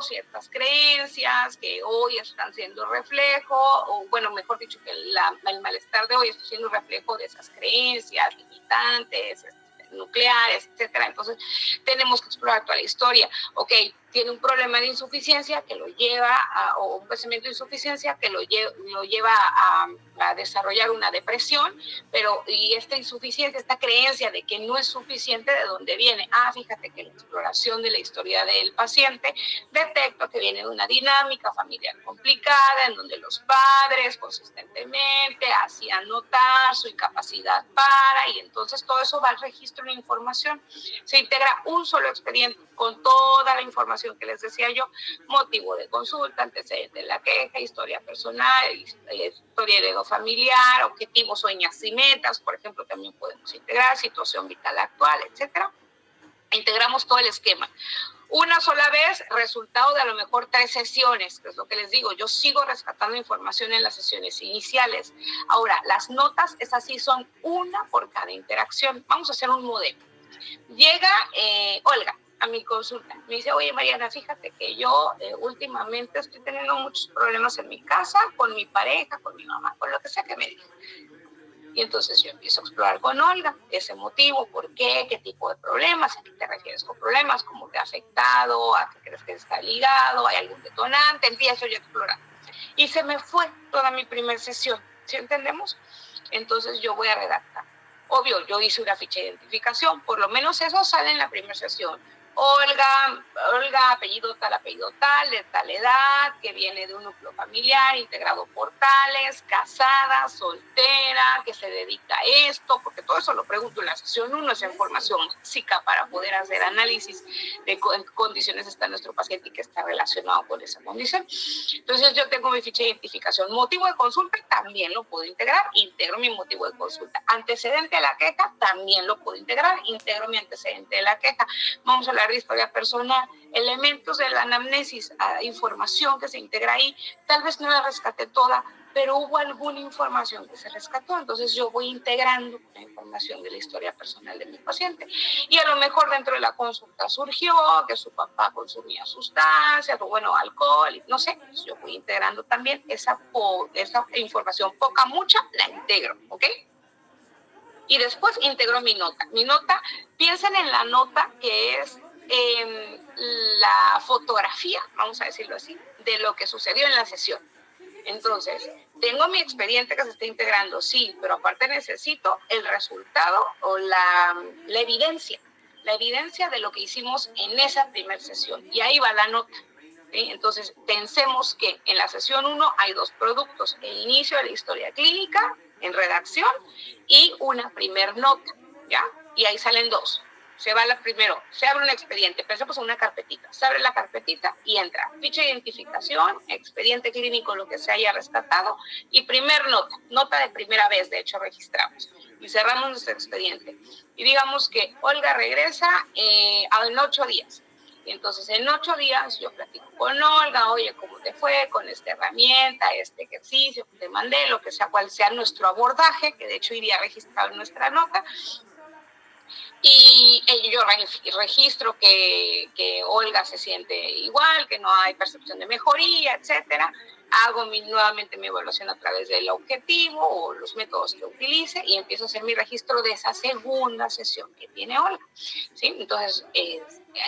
ciertas creencias que hoy están siendo reflejo, o bueno, mejor dicho, que el malestar de hoy está siendo reflejo de esas creencias limitantes, nucleares, etcétera. Entonces, tenemos que explorar toda la historia. Ok, tiene un problema de insuficiencia que lo lleva o un padecimiento de insuficiencia que lo lleva a desarrollar una depresión, y esta insuficiencia, esta creencia de que no es suficiente, ¿de dónde viene? Fíjate que en la exploración de la historia del paciente detecto que viene de una dinámica familiar complicada en donde los padres consistentemente hacían notar su incapacidad y entonces todo eso va al registro de información. Se integra un solo expediente con toda la información que les decía yo: motivo de consulta, antecedente de la queja, historia personal, historia familiar, objetivos, sueños y metas, por ejemplo, también podemos integrar situación vital actual, etcétera. Integramos todo el esquema. Una sola vez, resultado de a lo mejor 3 sesiones, que es lo que les digo. Yo sigo rescatando información en las sesiones iniciales. Ahora, las notas, esas sí son una por cada interacción. Vamos a hacer un modelo. Llega Olga a mi consulta. Me dice, oye, Mariana, fíjate que yo últimamente estoy teniendo muchos problemas en mi casa, con mi pareja, con mi mamá, con lo que sea que me diga. Y entonces yo empiezo a explorar con Olga ese motivo, por qué tipo de problemas, a qué te refieres con problemas, cómo te ha afectado, a qué crees que está ligado, hay algún detonante. Empiezo yo a explorar. Y se me fue toda mi primera sesión, ¿sí entendemos? Entonces yo voy a redactar. Obvio, yo hice una ficha de identificación, por lo menos eso sale en la primera sesión. Olga, apellido tal, de tal edad, que viene de un núcleo familiar integrado por tales, casada, soltera, que se dedica a esto, porque todo eso lo pregunto en la sesión 1, esa información básica para poder hacer análisis de en qué condiciones está nuestro paciente y que está relacionado con esa condición. Entonces yo tengo mi ficha de identificación. Motivo de consulta también lo puedo integrar, integro mi motivo de consulta. Antecedente de la queja también lo puedo integrar, integro mi antecedente de la queja. Vamos a hablar de historia personal, elementos de la anamnesis, información que se integra ahí. Tal vez no la rescaté toda, pero hubo alguna información que se rescató, entonces yo voy integrando la información de la historia personal de mi paciente. Y a lo mejor dentro de la consulta surgió que su papá consumía sustancias, o bueno, alcohol, no sé, pues yo voy integrando también esa información, poca, mucha, la integro, ¿ok? Y después integro mi nota. Mi nota, piensen en la nota que es la fotografía, vamos a decirlo así, de lo que sucedió en la sesión. Entonces, tengo mi expediente que se está integrando, sí, pero aparte necesito el resultado o la evidencia de lo que hicimos en esa primera sesión. Y ahí va la nota. ¿Sí? Entonces, pensemos que en la sesión 1 hay 2 productos: el inicio de la historia clínica en redacción y una primer nota, ¿ya? Y ahí salen 2. Se va primero, se abre un expediente, pensemos en una carpetita, se abre la carpetita y entra ficha de identificación, expediente clínico, lo que se haya rescatado, y primer nota de primera vez, de hecho registramos, y cerramos nuestro expediente. Y digamos que Olga regresa en 8 días. Y entonces en 8 días yo platico con Olga, oye, ¿cómo te fue con esta herramienta, este ejercicio que te mandé, lo que sea, cual sea nuestro abordaje, que de hecho iría registrado en nuestra nota? Y yo registro que Olga se siente igual, que no hay percepción de mejoría, etcétera. Hago nuevamente mi evaluación a través del objetivo o los métodos que utilice y empiezo a hacer mi registro de esa segunda sesión que tiene Olga, ¿sí? Entonces,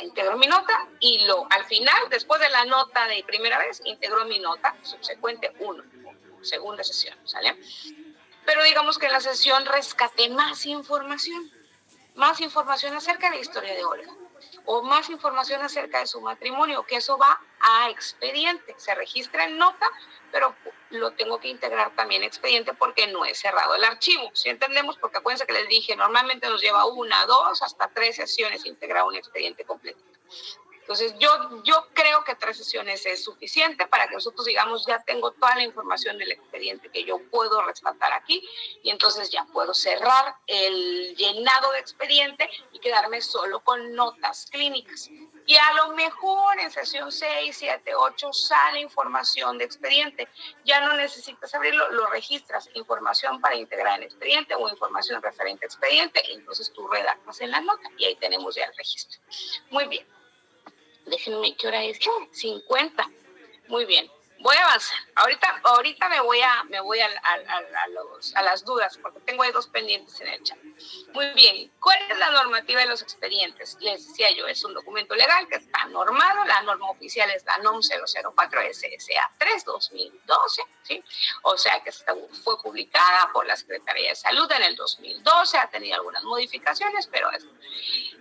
integro mi nota y al final, después de la nota de primera vez, integro mi nota subsecuente 1, segunda sesión, ¿sale? Pero digamos que en la sesión rescaté más información acerca de la historia de Olga o más información acerca de su matrimonio, que eso va a expediente, se registra en nota, pero lo tengo que integrar también en expediente porque no he cerrado el archivo, ¿sí entendemos? Porque acuérdense que les dije, normalmente nos lleva 1, 2, hasta 3 sesiones integrar un expediente completo. Entonces, yo creo que 3 sesiones es suficiente para que nosotros digamos, ya tengo toda la información del expediente que yo puedo rescatar aquí y entonces ya puedo cerrar el llenado de expediente y quedarme solo con notas clínicas. Y a lo mejor en sesión 6, 7, 8 sale información de expediente. Ya no necesitas abrirlo, lo registras, información para integrar en expediente o información referente a expediente, y entonces tú redactas en la nota y ahí tenemos ya el registro. Muy bien. Déjenme, ¿qué hora es? 50. Muy bien. Voy a avanzar. Ahorita me voy a las dudas, porque tengo ahí 2 pendientes en el chat. Muy bien. ¿Cuál es la normativa de los expedientes? Les decía yo, es un documento legal que está normado. La norma oficial es la NOM 004 SSA 3 2012, ¿sí? O sea que fue publicada por la Secretaría de Salud en el 2012. Ha tenido algunas modificaciones, pero es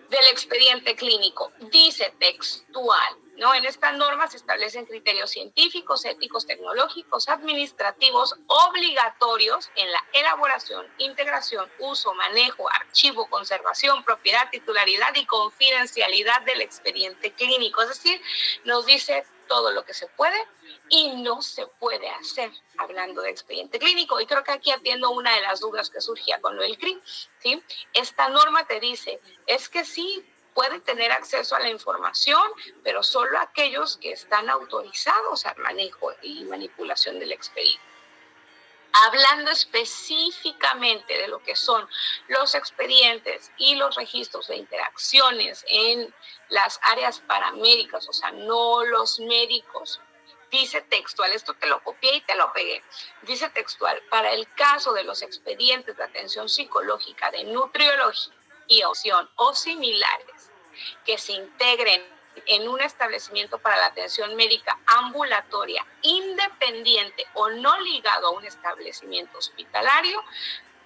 del expediente clínico. Dice textual, ¿no? En esta norma se establecen criterios científicos, éticos, tecnológicos, administrativos obligatorios en la elaboración, integración, uso, manejo, archivo, conservación, propiedad, titularidad y confidencialidad del expediente clínico. Es decir, nos dice todo lo que se puede y no se puede hacer hablando de expediente clínico. Y creo que aquí atiendo una de las dudas que surgía con lo del CRI, ¿sí? Esta norma te dice, es que sí, pueden tener acceso a la información, pero solo aquellos que están autorizados al manejo y manipulación del expediente. Hablando específicamente de lo que son los expedientes y los registros de interacciones en las áreas paramédicas, o sea, no los médicos, dice textual, esto te lo copié y te lo pegué, dice textual, para el caso de los expedientes de atención psicológica, de nutriología y opción o similares, que se integren en un establecimiento para la atención médica ambulatoria, independiente o no ligado a un establecimiento hospitalario,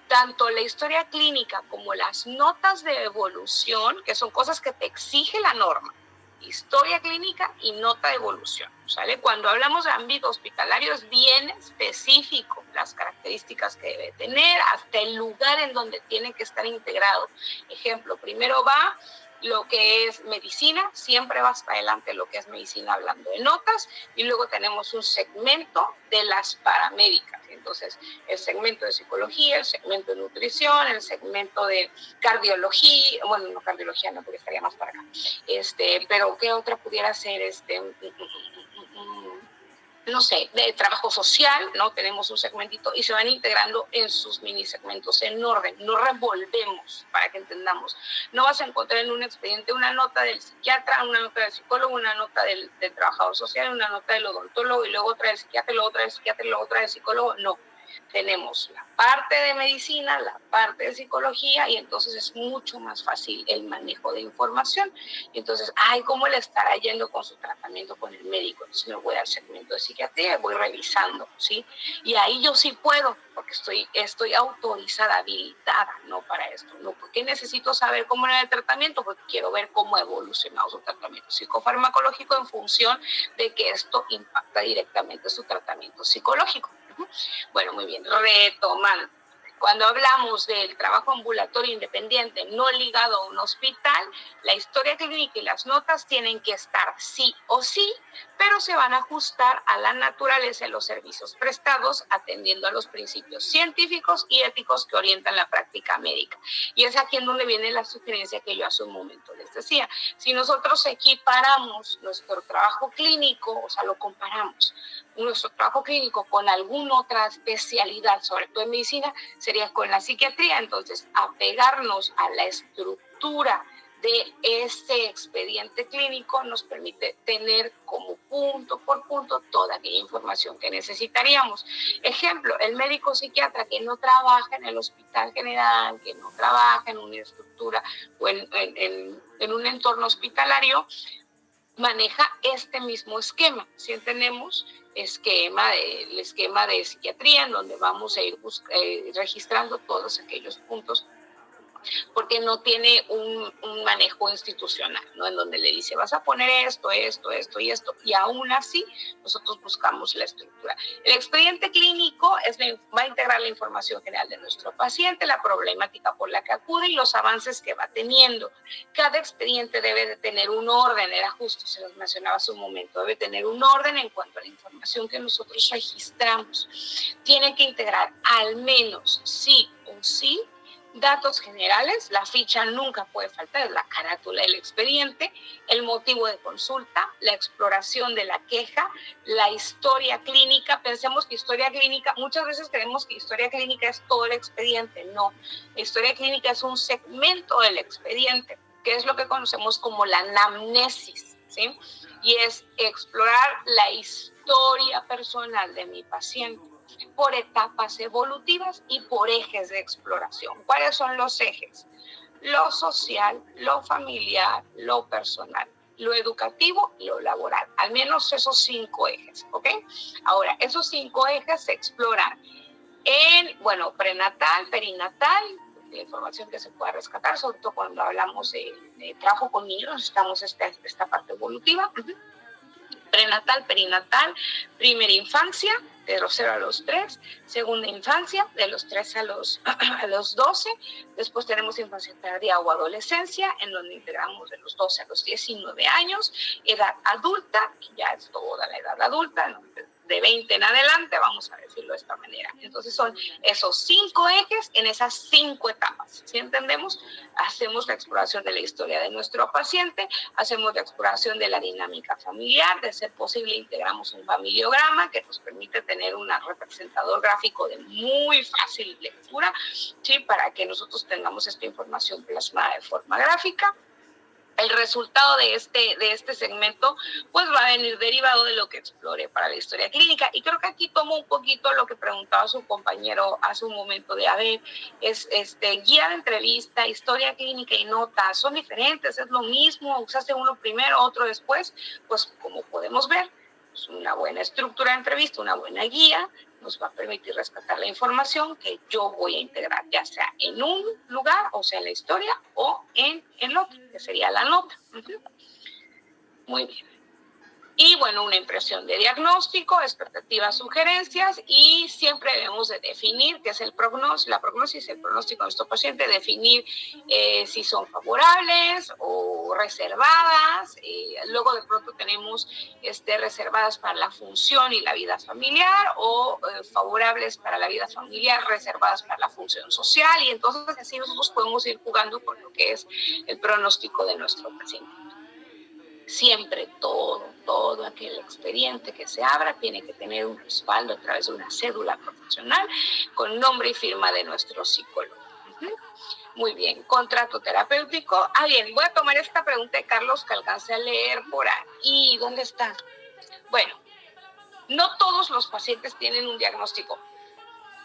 tanto la historia clínica como las notas de evolución, que son cosas que te exige la norma, historia clínica y nota de evolución, ¿sale? Cuando hablamos de ámbito hospitalario es bien específico las características que debe tener, hasta el lugar en donde tiene que estar integrado. Ejemplo, primero va lo que es medicina, siempre va hasta adelante lo que es medicina hablando de notas, y luego tenemos un segmento de las paramédicas. Entonces, el segmento de psicología, el segmento de nutrición, el segmento de cardiología, bueno, no cardiología, no, porque estaría más para acá. Pero ¿qué otra pudiera ser? No sé, de trabajo social, ¿no? Tenemos un segmentito y se van integrando en sus mini segmentos en orden, no revolvemos, para que entendamos. No vas a encontrar en un expediente una nota del psiquiatra, una nota del psicólogo, una nota del trabajador social, una nota del odontólogo y luego otra del psiquiatra, y luego otra del psiquiatra y luego otra del psicólogo. No, tenemos la parte de medicina, la parte de psicología, y entonces es mucho más fácil el manejo de información. Y entonces, ¿cómo le estará yendo con su tratamiento con el médico? Entonces me voy al segmento de psiquiatría, voy revisando, ¿sí? Y ahí yo sí puedo, porque estoy autorizada, habilitada, no para esto, ¿no? Porque necesito saber cómo era el tratamiento, porque quiero ver cómo ha evolucionado su tratamiento psicofarmacológico en función de que esto impacta directamente su tratamiento psicológico. Bueno, muy bien, retomando. Cuando hablamos del trabajo ambulatorio independiente no ligado a un hospital, la historia clínica y las notas tienen que estar sí o sí, pero se van a ajustar a la naturaleza de los servicios prestados, atendiendo a los principios científicos y éticos que orientan la práctica médica. Y es aquí en donde viene la sugerencia que yo hace un momento les decía. Si nosotros equiparamos nuestro trabajo clínico, o sea, lo comparamos, nuestro trabajo clínico con alguna otra especialidad, sobre todo en medicina, sería con la psiquiatría. Entonces, apegarnos a la estructura de ese expediente clínico nos permite tener como punto por punto toda aquella información que necesitaríamos. Ejemplo, el médico psiquiatra que no trabaja en el hospital general, que no trabaja en una estructura o en un entorno hospitalario, maneja este mismo esquema. Si entendemos el esquema de psiquiatría, en donde vamos a ir registrando todos aquellos puntos, porque no tiene un manejo institucional, ¿no? En donde le dice, vas a poner esto, esto, esto y esto, y aún así nosotros buscamos la estructura. El expediente clínico va a integrar la información general de nuestro paciente, la problemática por la que acude y los avances que va teniendo. Cada expediente debe de tener un orden, era justo, se los mencionaba hace un momento, debe tener un orden en cuanto a la información que nosotros registramos. Tiene que integrar al menos sí o sí datos generales, la ficha nunca puede faltar, es la carátula del expediente, el motivo de consulta, la exploración de la queja, la historia clínica. Pensemos que historia clínica, muchas veces creemos que historia clínica es todo el expediente. No, la historia clínica es un segmento del expediente, que es lo que conocemos como la anamnesis, ¿sí? Y es explorar la historia personal de mi paciente por etapas evolutivas y por ejes de exploración. ¿Cuáles son los ejes? Lo social, lo familiar, lo personal, lo educativo y lo laboral. Al menos esos 5 ejes, ¿ok? Ahora, esos 5 ejes se exploran en, prenatal, perinatal, la información que se pueda rescatar, sobre todo cuando hablamos de trabajo con niños, necesitamos esta parte evolutiva. Prenatal, perinatal, primera infancia, de los 0 a los 3, segunda infancia, de los 3 a los 12, después tenemos infancia tardía o adolescencia, en donde integramos de los 12 a los 19 años, edad adulta, que ya es toda la edad adulta, ¿no? De 20 en adelante, vamos a decirlo de esta manera. Entonces son esos 5 ejes en esas 5 etapas. ¿Sí entendemos? Hacemos la exploración de la historia de nuestro paciente, hacemos la exploración de la dinámica familiar, de ser posible integramos un familiograma que nos permite tener un representador gráfico de muy fácil lectura, ¿sí? Para que nosotros tengamos esta información plasmada de forma gráfica. El resultado de este segmento pues va a venir derivado de lo que explore para la historia clínica. Y creo que aquí tomo un poquito lo que preguntaba su compañero hace un momento de, guía de entrevista, historia clínica y notas, ¿son diferentes? ¿Es lo mismo? ¿Usaste uno primero, otro después? Pues como podemos ver, es una buena estructura de entrevista, una buena guía, nos va a permitir rescatar la información que yo voy a integrar, ya sea en un lugar, o sea, en la historia, o en el otro, que sería la nota. Muy bien. Y bueno, una impresión de diagnóstico, expectativas, sugerencias, y siempre debemos de definir qué es el pronóstico, la prognosis, el pronóstico de nuestro paciente, definir si son favorables o reservadas. Luego de pronto tenemos reservadas para la función y la vida familiar, o favorables para la vida familiar, reservadas para la función social, y entonces así nosotros podemos ir jugando con lo que es el pronóstico de nuestro paciente. Siempre todo aquel expediente que se abra tiene que tener un respaldo a través de una cédula profesional con nombre y firma de nuestro psicólogo. Muy bien, contrato terapéutico. Bien, voy a tomar esta pregunta de Carlos que alcance a leer por ahí. ¿Dónde está? Bueno, no todos los pacientes tienen un diagnóstico.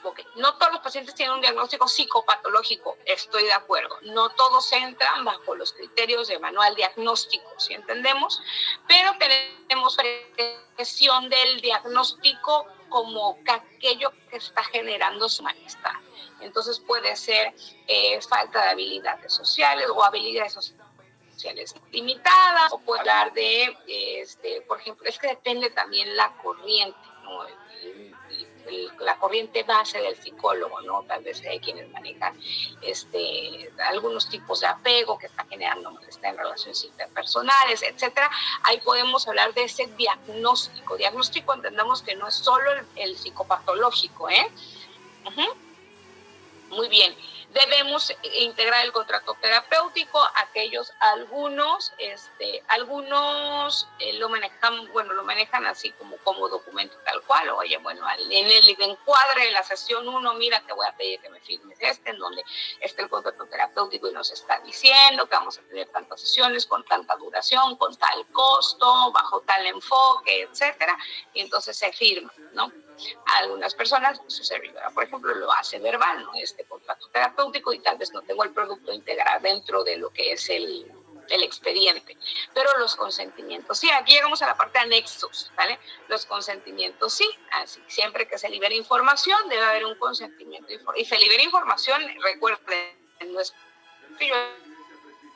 Okay. No todos los pacientes tienen un diagnóstico psicopatológico, estoy de acuerdo. No todos entran bajo los criterios de manual diagnóstico, ¿sí entendemos? Pero tenemos presión del diagnóstico como aquello que está generando su malestar. Entonces puede ser falta de habilidades sociales o habilidades sociales limitadas, o puede hablar de, por ejemplo, es que depende también la corriente, ¿no? la corriente base del psicólogo, ¿no? Tal vez hay quienes manejan algunos tipos de apego que están generando malestar en relaciones interpersonales, etcétera. Ahí podemos hablar de ese diagnóstico. Diagnóstico entendamos que no es solo el psicopatológico, ¿eh? Muy bien. Debemos integrar el contrato terapéutico. Algunos lo manejan así como documento tal cual. Oye, bueno, en el encuadre de la sesión 1, mira, te voy a pedir que me firmes en donde está el contrato terapéutico y nos está diciendo que vamos a tener tantas sesiones con tanta duración, con tal costo, bajo tal enfoque, etcétera. Y entonces se firma, ¿no? Algunas personas, su servidora, por ejemplo, lo hace verbal, ¿no? Este contrato terapéutico, y tal vez no tengo el producto integral dentro de lo que es el expediente, pero los consentimientos, sí, aquí llegamos a la parte de anexos, ¿vale? Los consentimientos, sí, así, siempre que se libere información, debe haber un consentimiento, y se libera información, recuerden, no es que yo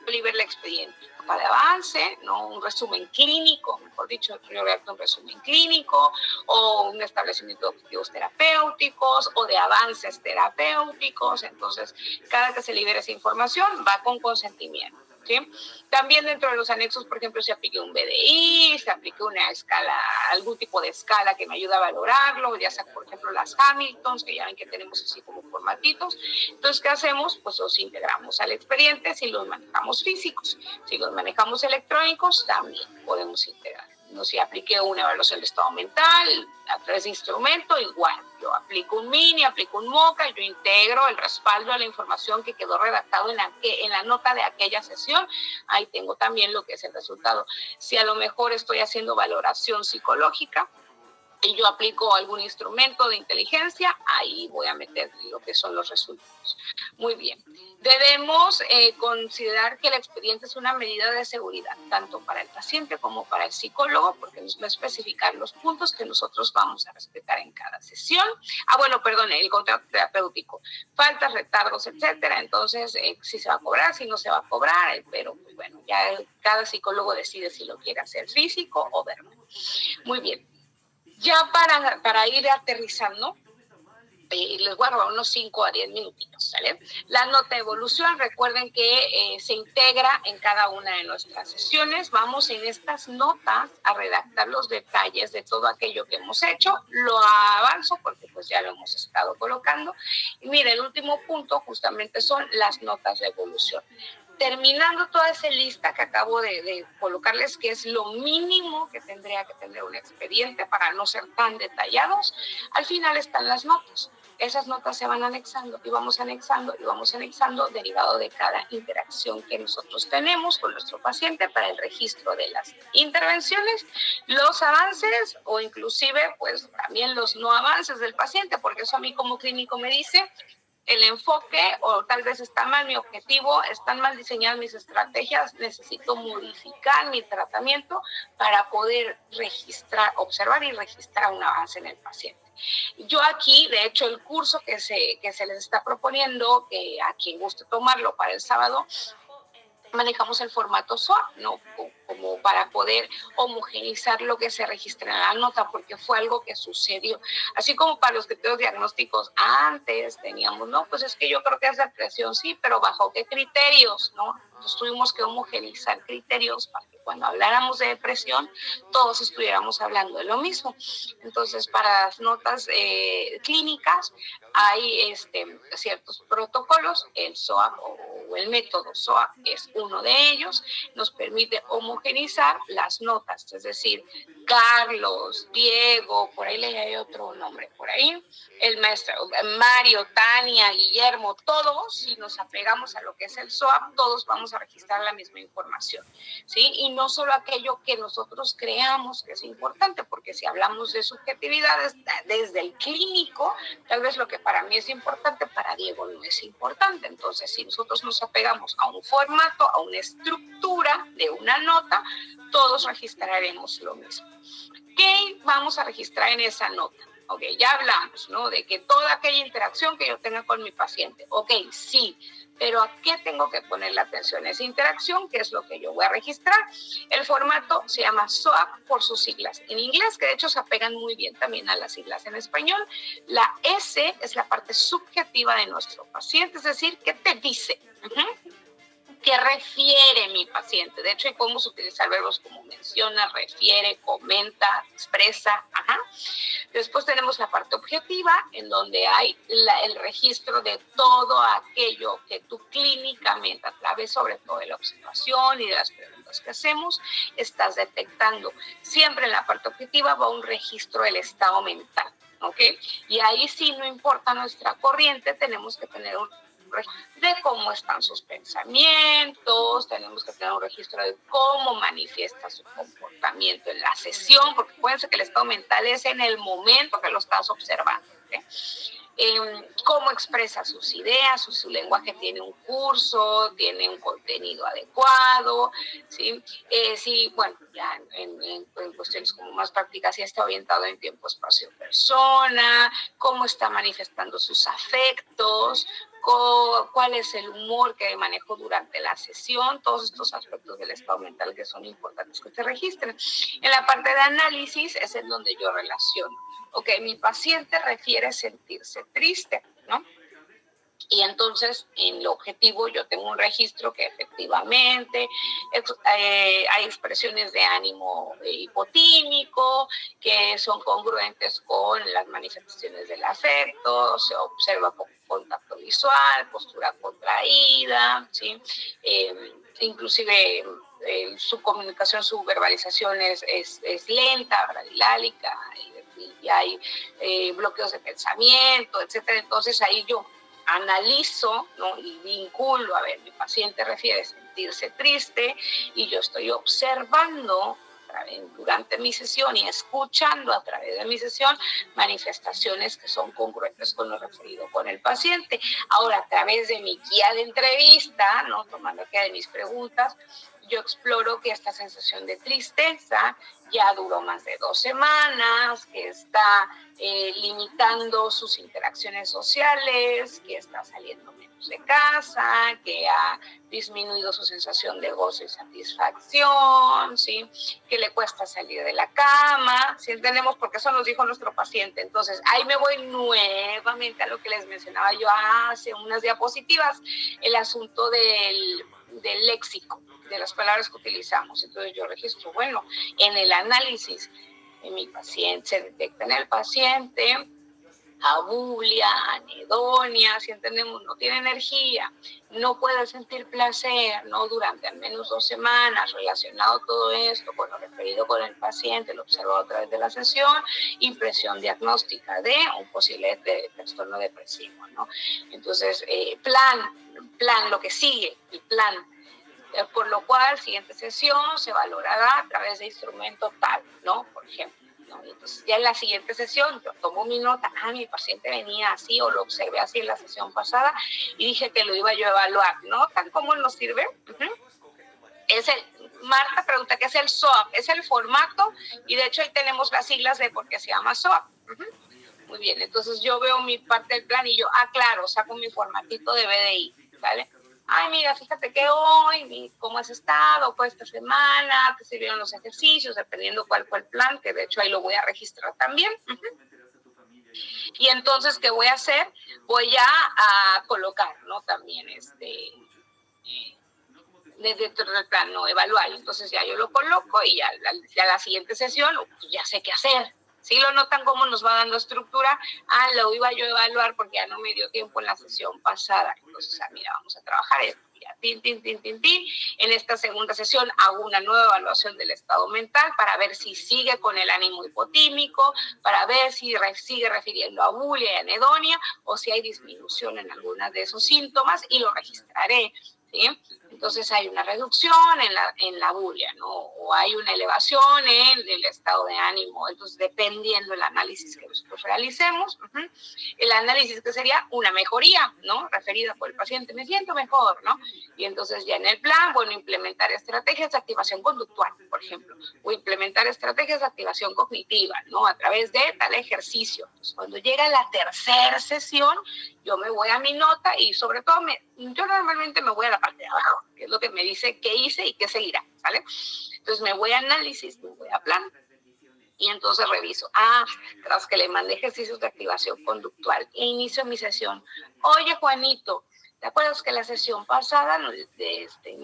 libere el expediente, para avance, ¿no? Un resumen clínico, mejor dicho, yo redacto un resumen clínico, o un establecimiento de objetivos terapéuticos, o de avances terapéuticos. Entonces, cada que se libere esa información va con consentimiento, ¿sí? También dentro de los anexos, por ejemplo, se aplique un BDI, se aplique una escala, algún tipo de escala que me ayuda a valorarlo, ya sea, por ejemplo, las Hamiltons, que ya ven que tenemos así como formatitos. Entonces, ¿qué hacemos? Pues los integramos al expediente si los manejamos físicos. Si los manejamos electrónicos, también podemos integrar. No, si apliqué una evaluación de estado mental a través de instrumento, igual. Yo aplico un mini, aplico un MOCA, yo integro el respaldo a la información que quedó redactado en la nota de aquella sesión. Ahí tengo también lo que es el resultado. Si a lo mejor estoy haciendo valoración psicológica y yo aplico algún instrumento de inteligencia, ahí voy a meter lo que son los resultados. Muy bien. Debemos considerar que el expediente es una medida de seguridad, tanto para el paciente como para el psicólogo, porque nos va a especificar los puntos que nosotros vamos a respetar en cada sesión. El contrato terapéutico. Faltas, retardos, etcétera. Entonces, si se va a cobrar, si no se va a cobrar, pero pues bueno, ya cada psicólogo decide si lo quiere hacer físico o verbal. Muy bien. Ya para ir aterrizando, les voy a robar unos 5 a 10 minutitos, ¿sale? La nota de evolución, recuerden que se integra en cada una de nuestras sesiones. Vamos en estas notas a redactar los detalles de todo aquello que hemos hecho. Lo avanzo porque pues ya lo hemos estado colocando. Y mire, el último punto justamente son las notas de evolución. Terminando toda esa lista que acabo de colocarles, que es lo mínimo que tendría que tener un expediente para no ser tan detallados, al final están las notas. Esas notas se van anexando y vamos anexando derivado de cada interacción que nosotros tenemos con nuestro paciente para el registro de las intervenciones, los avances o inclusive pues también los no avances del paciente, porque eso a mí como clínico me dice el enfoque o tal vez está mal mi objetivo, están mal diseñadas mis estrategias, necesito modificar mi tratamiento para poder observar y registrar un avance en el paciente. Yo aquí, de hecho, el curso que se les está proponiendo, que a quien guste tomarlo para el sábado, manejamos el formato SWOT, ¿no? Como para poder homogeneizar lo que se registra en la nota, porque fue algo que sucedió. Así como para los criterios diagnósticos antes teníamos, no, pues es que yo creo que es depresión, sí, pero ¿bajo qué criterios, no? Entonces tuvimos que homogeneizar criterios para que cuando habláramos de depresión, todos estuviéramos hablando de lo mismo. Entonces, para las notas clínicas hay ciertos protocolos, el SOAP o el método SOAP es uno de ellos, nos permite homogeneizar las notas, es decir, Carlos, Diego, por ahí le hay otro nombre por ahí, el maestro, Mario, Tania, Guillermo, todos, si nos apegamos a lo que es el SOAP, todos vamos a registrar la misma información, ¿sí? Y no solo aquello que nosotros creamos que es importante, porque si hablamos de subjetividades desde el clínico, tal vez lo que para mí es importante, para Diego no es importante. Entonces, si nosotros nos apegamos a un formato, a una estructura de una nota, todos registraremos lo mismo. ¿Qué vamos a registrar en esa nota? Ok, ya hablamos, ¿no? De que toda aquella interacción que yo tenga con mi paciente, ok, sí, pero ¿a qué tengo que poner la atención? Esa interacción, que es lo que yo voy a registrar. El formato se llama SOAP por sus siglas en inglés, que de hecho se apegan muy bien también a las siglas en español. La S es la parte subjetiva de nuestro paciente, es decir, ¿qué te dice? ¿Qué refiere mi paciente? De hecho, ahí podemos utilizar verbos como menciona, refiere, comenta, expresa. Después tenemos la parte objetiva, en donde hay el registro de todo aquello que tú clínicamente, a través sobre todo de la observación y de las preguntas que hacemos, estás detectando. Siempre en la parte objetiva va un registro del estado mental, ¿ok? Y ahí sí, no importa nuestra corriente, tenemos que tener un de cómo están sus pensamientos, tenemos que tener un registro de cómo manifiesta su comportamiento en la sesión, porque acuérdense que el estado mental es en el momento que lo estás observando, ¿okay? Cómo expresa sus ideas, su lenguaje tiene un curso, tiene un contenido adecuado, ¿sí? Sí, bueno, ya en cuestiones como más prácticas, sí está orientado en tiempo, espacio, persona, cómo está manifestando sus afectos, cuál es el humor que manejo durante la sesión, todos estos aspectos del estado mental que son importantes que se registren. En la parte de análisis es en donde yo relaciono. Ok, mi paciente refiere sentirse triste, ¿no? Y entonces, en lo objetivo, yo tengo un registro que efectivamente hay expresiones de ánimo hipotímico, que son congruentes con las manifestaciones del afecto, se observa contacto visual, postura contraída, ¿sí? Inclusive su comunicación, su verbalización es lenta, bradilálica, y hay bloqueos de pensamiento, etcétera. Entonces ahí yo analizo, ¿no? Y vinculo, a ver, mi paciente refiere sentirse triste y yo estoy observando durante mi sesión y escuchando a través de mi sesión manifestaciones que son congruentes con lo referido con el paciente. Ahora, a través de mi guía de entrevista, ¿no? Tomando aquí de mis preguntas, yo exploro que esta sensación de tristeza ya duró más de 2 semanas, que está limitando sus interacciones sociales, que está saliendo menos de casa, que ha disminuido su sensación de gozo y satisfacción, ¿sí? Que le cuesta salir de la cama, ¿sí entendemos? Porque eso nos dijo nuestro paciente. Entonces, ahí me voy nuevamente a lo que les mencionaba yo hace unas diapositivas, el asunto del léxico, de las palabras que utilizamos. Entonces, yo registro, bueno, en el análisis en mi paciente, se detecta en el paciente abulia, anedonia, si entendemos, no tiene energía, no puede sentir placer, no durante al menos 2 semanas, relacionado todo esto con lo referido con el paciente, lo observado a través de la sesión, impresión diagnóstica de un posible trastorno depresivo, ¿no? Entonces, plan, lo que sigue, el plan, por lo cual, siguiente sesión se valorará a través de instrumento tal, ¿no? Por ejemplo. ¿no? Entonces, ya en la siguiente sesión, yo tomo mi nota, mi paciente venía así o lo observé así en la sesión pasada y dije que lo iba yo a evaluar, ¿no? ¿Tan cómo nos sirve? Marta pregunta qué es el SOAP, es el formato y de hecho ahí tenemos las siglas de por qué se llama SOAP. Muy bien, entonces yo veo mi parte del plan y yo, claro, saco mi formatito de BDI, ¿vale? Ay, mira, fíjate que hoy, ¿cómo has estado? Pues esta semana, te sirvieron los ejercicios, dependiendo cuál fue el plan, que de hecho ahí lo voy a registrar también. Y entonces, ¿qué voy a hacer? Voy a colocar, ¿no? También dentro del plan, no evaluar. Entonces ya yo lo coloco y ya la siguiente sesión, pues ya sé qué hacer. ¿Sí lo notan cómo nos va dando estructura? Lo iba yo a evaluar porque ya no me dio tiempo en la sesión pasada. Entonces, mira, vamos a trabajar esto. Ya, tin. En esta segunda sesión hago una nueva evaluación del estado mental para ver si sigue con el ánimo hipotímico, para ver si sigue refiriendo a abulia y anedonia o si hay disminución en algunas de esos síntomas y lo registraré. ¿Sí? Entonces hay una reducción en la bulia, ¿no? O hay una elevación en el estado de ánimo. Entonces, dependiendo del análisis que nosotros realicemos, el análisis que sería una mejoría, ¿no? Referida por el paciente, me siento mejor, ¿no? Y entonces ya en el plan, bueno, implementar estrategias de activación conductual, por ejemplo, o implementar estrategias de activación cognitiva, ¿no? A través de tal ejercicio. Entonces, cuando llega la tercera sesión, yo me voy a mi nota y sobre todo yo normalmente me voy a la parte de abajo, que es lo que me dice qué hice y qué seguirá, ¿vale? Entonces me voy a análisis, me voy a plan y entonces reviso. Tras que le mandé ejercicios de activación conductual e inicio mi sesión. Oye, Juanito, ¿te acuerdas que la sesión pasada nos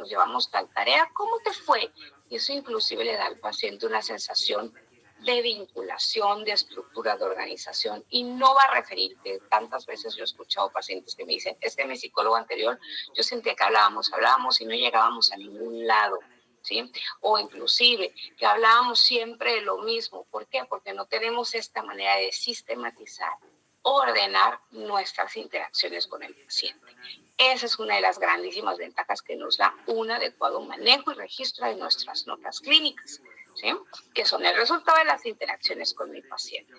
llevamos tal tarea? ¿Cómo te fue? Y eso inclusive le da al paciente una sensación de vinculación, de estructura, de organización, y no va a referir que tantas veces yo he escuchado pacientes que me dicen, es que mi psicólogo anterior yo sentía que hablábamos y no llegábamos a ningún lado, ¿sí? O inclusive que hablábamos siempre de lo mismo. ¿Por qué? Porque no tenemos esta manera de sistematizar, ordenar nuestras interacciones con el paciente. Esa es una de las grandísimas ventajas que nos da un adecuado manejo y registro de nuestras notas clínicas, ¿sí? Que son el resultado de las interacciones con mi paciente.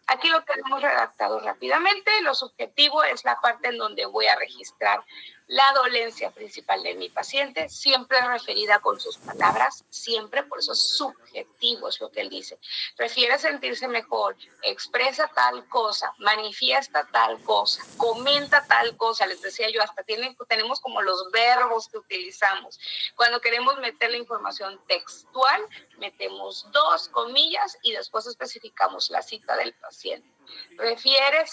Aquí lo tenemos redactado rápidamente. Lo subjetivo es la parte en donde voy a registrar la dolencia principal de mi paciente, siempre referida con sus palabras, siempre, por eso es subjetivo, es lo que él dice. Refiere sentirse mejor, expresa tal cosa, manifiesta tal cosa, comenta tal cosa. Les decía yo, hasta tenemos como los verbos que utilizamos. Cuando queremos meter la información textual, metemos 2 comillas y después especificamos la cita del paciente. Refiere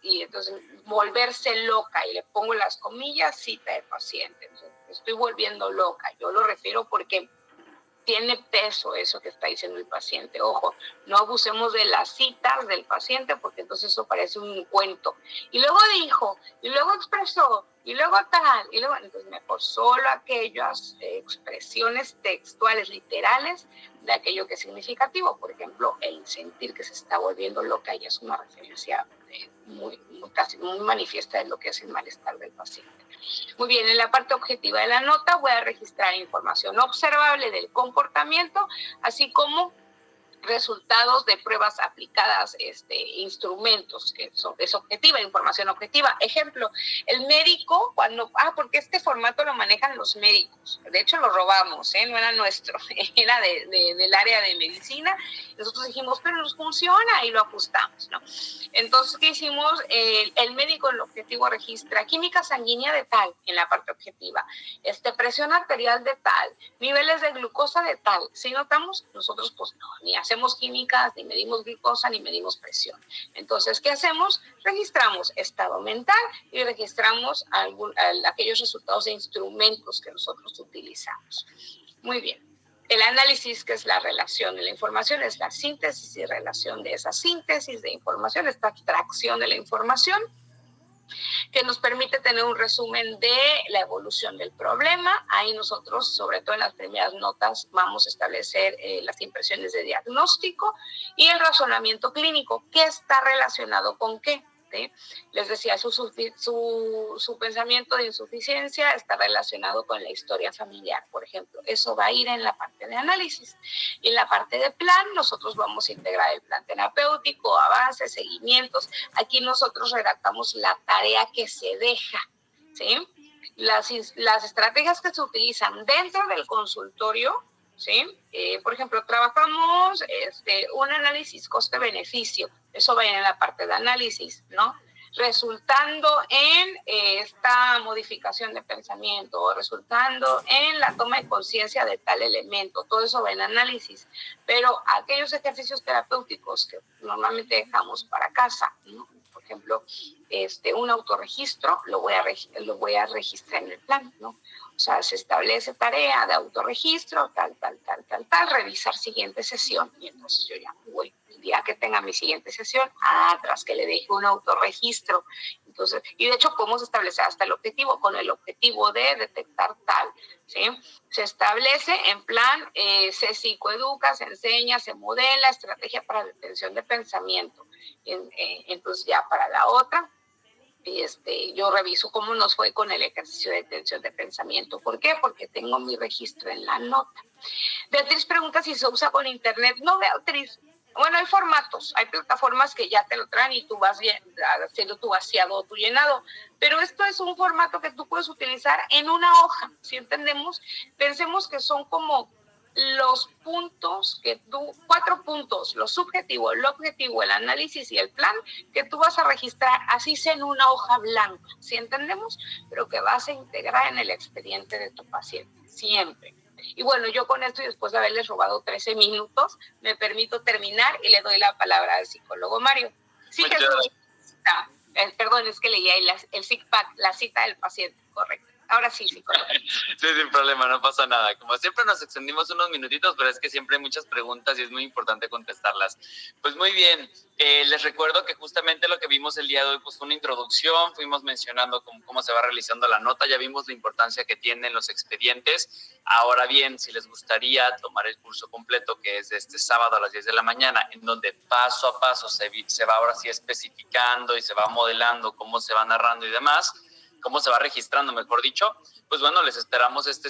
y entonces volverse loca y le pongo las comillas, cita del paciente. Entonces, estoy volviendo loca. Yo lo refiero porque tiene peso eso que está diciendo el paciente. Ojo, no abusemos de las citas del paciente porque entonces eso parece un cuento. Y luego dijo, y luego expresó, y luego tal, y luego, entonces mejor solo aquellas expresiones textuales, literales, de aquello que es significativo. Por ejemplo, el sentir que se está volviendo loca ya es una referencia casi muy manifiesta de lo que es el malestar del paciente. Muy bien, en la parte objetiva de la nota voy a registrar información observable del comportamiento, así como resultados de pruebas aplicadas, instrumentos, que es objetiva, información objetiva. Ejemplo, el médico, porque este formato lo manejan los médicos, de hecho lo robamos, no era nuestro, era del área de medicina. Nosotros dijimos, pero nos funciona y lo ajustamos, ¿no? Entonces, ¿qué hicimos? El médico en lo objetivo registra química sanguínea de tal, en la parte objetiva, presión arterial de tal, niveles de glucosa de tal. Si notamos, nosotros pues no, ni hacemos químicas, ni medimos glucosa, ni medimos presión. Entonces, ¿qué hacemos? Registramos estado mental y registramos aquellos resultados de instrumentos que nosotros utilizamos. Muy bien. El análisis, que es la relación de la información, es la síntesis y relación de esa síntesis de información, esta abstracción de la información, que nos permite tener un resumen de la evolución del problema. Ahí nosotros, sobre todo en las primeras notas, vamos a establecer las impresiones de diagnóstico y el razonamiento clínico, qué está relacionado con qué. ¿Sí? Les decía, su pensamiento de insuficiencia está relacionado con la historia familiar, por ejemplo. Eso va a ir en la parte de análisis. Y en la parte de plan, nosotros vamos a integrar el plan terapéutico, avances, seguimientos. Aquí nosotros redactamos la tarea que se deja, ¿sí? Las estrategias que se utilizan dentro del consultorio, ¿sí? Por ejemplo, trabajamos un análisis coste-beneficio. Eso va en la parte de análisis, ¿no? Resultando en esta modificación de pensamiento o resultando en la toma de conciencia de tal elemento. Todo eso va en análisis. Pero aquellos ejercicios terapéuticos que normalmente dejamos para casa, ¿no? Por ejemplo, un autorregistro lo voy a registrar en el plan, ¿no? O sea, se establece tarea de autorregistro, tal, revisar siguiente sesión. Y entonces yo ya voy, el día que tenga mi siguiente sesión, tras que le deje un autorregistro. Entonces, y de hecho podemos establecer hasta el objetivo, con el objetivo de detectar tal, ¿sí? Se establece en plan, se psicoeduca, se enseña, se modela, estrategia para detención de pensamiento. Entonces ya para la otra, yo reviso cómo nos fue con el ejercicio de tensión de pensamiento. ¿Por qué? Porque tengo mi registro en la nota. Beatriz pregunta si se usa con internet. No, Beatriz. Bueno, hay formatos, hay plataformas que ya te lo traen y tú vas haciendo tu vaciado o tu llenado, pero esto es un formato que tú puedes utilizar en una hoja, ¿sí entendemos? Pensemos que son como los puntos que tú, 4 puntos, lo subjetivo, el objetivo, el análisis y el plan, que tú vas a registrar, así sea en una hoja blanca, ¿sí entendemos? Pero que vas a integrar en el expediente de tu paciente, siempre. Y bueno, yo con esto y después de haberles robado 13 minutos, me permito terminar y le doy la palabra al psicólogo Mario. Sí, Jesús. Perdón, es que leía el SICPAC, la cita del paciente, correcto. Ahora sí, psicólogo. Sí, sin problema, no pasa nada. Como siempre nos extendimos unos minutitos, pero es que siempre hay muchas preguntas y es muy importante contestarlas. Pues muy bien, les recuerdo que justamente lo que vimos el día de hoy pues fue una introducción, fuimos mencionando cómo se va realizando la nota, ya vimos la importancia que tienen los expedientes. Ahora bien, si les gustaría tomar el curso completo, que es este sábado a las 10 de la mañana, en donde paso a paso se va ahora sí especificando y se va modelando cómo se va narrando y demás, cómo se va registrando, mejor dicho, pues bueno, les esperamos este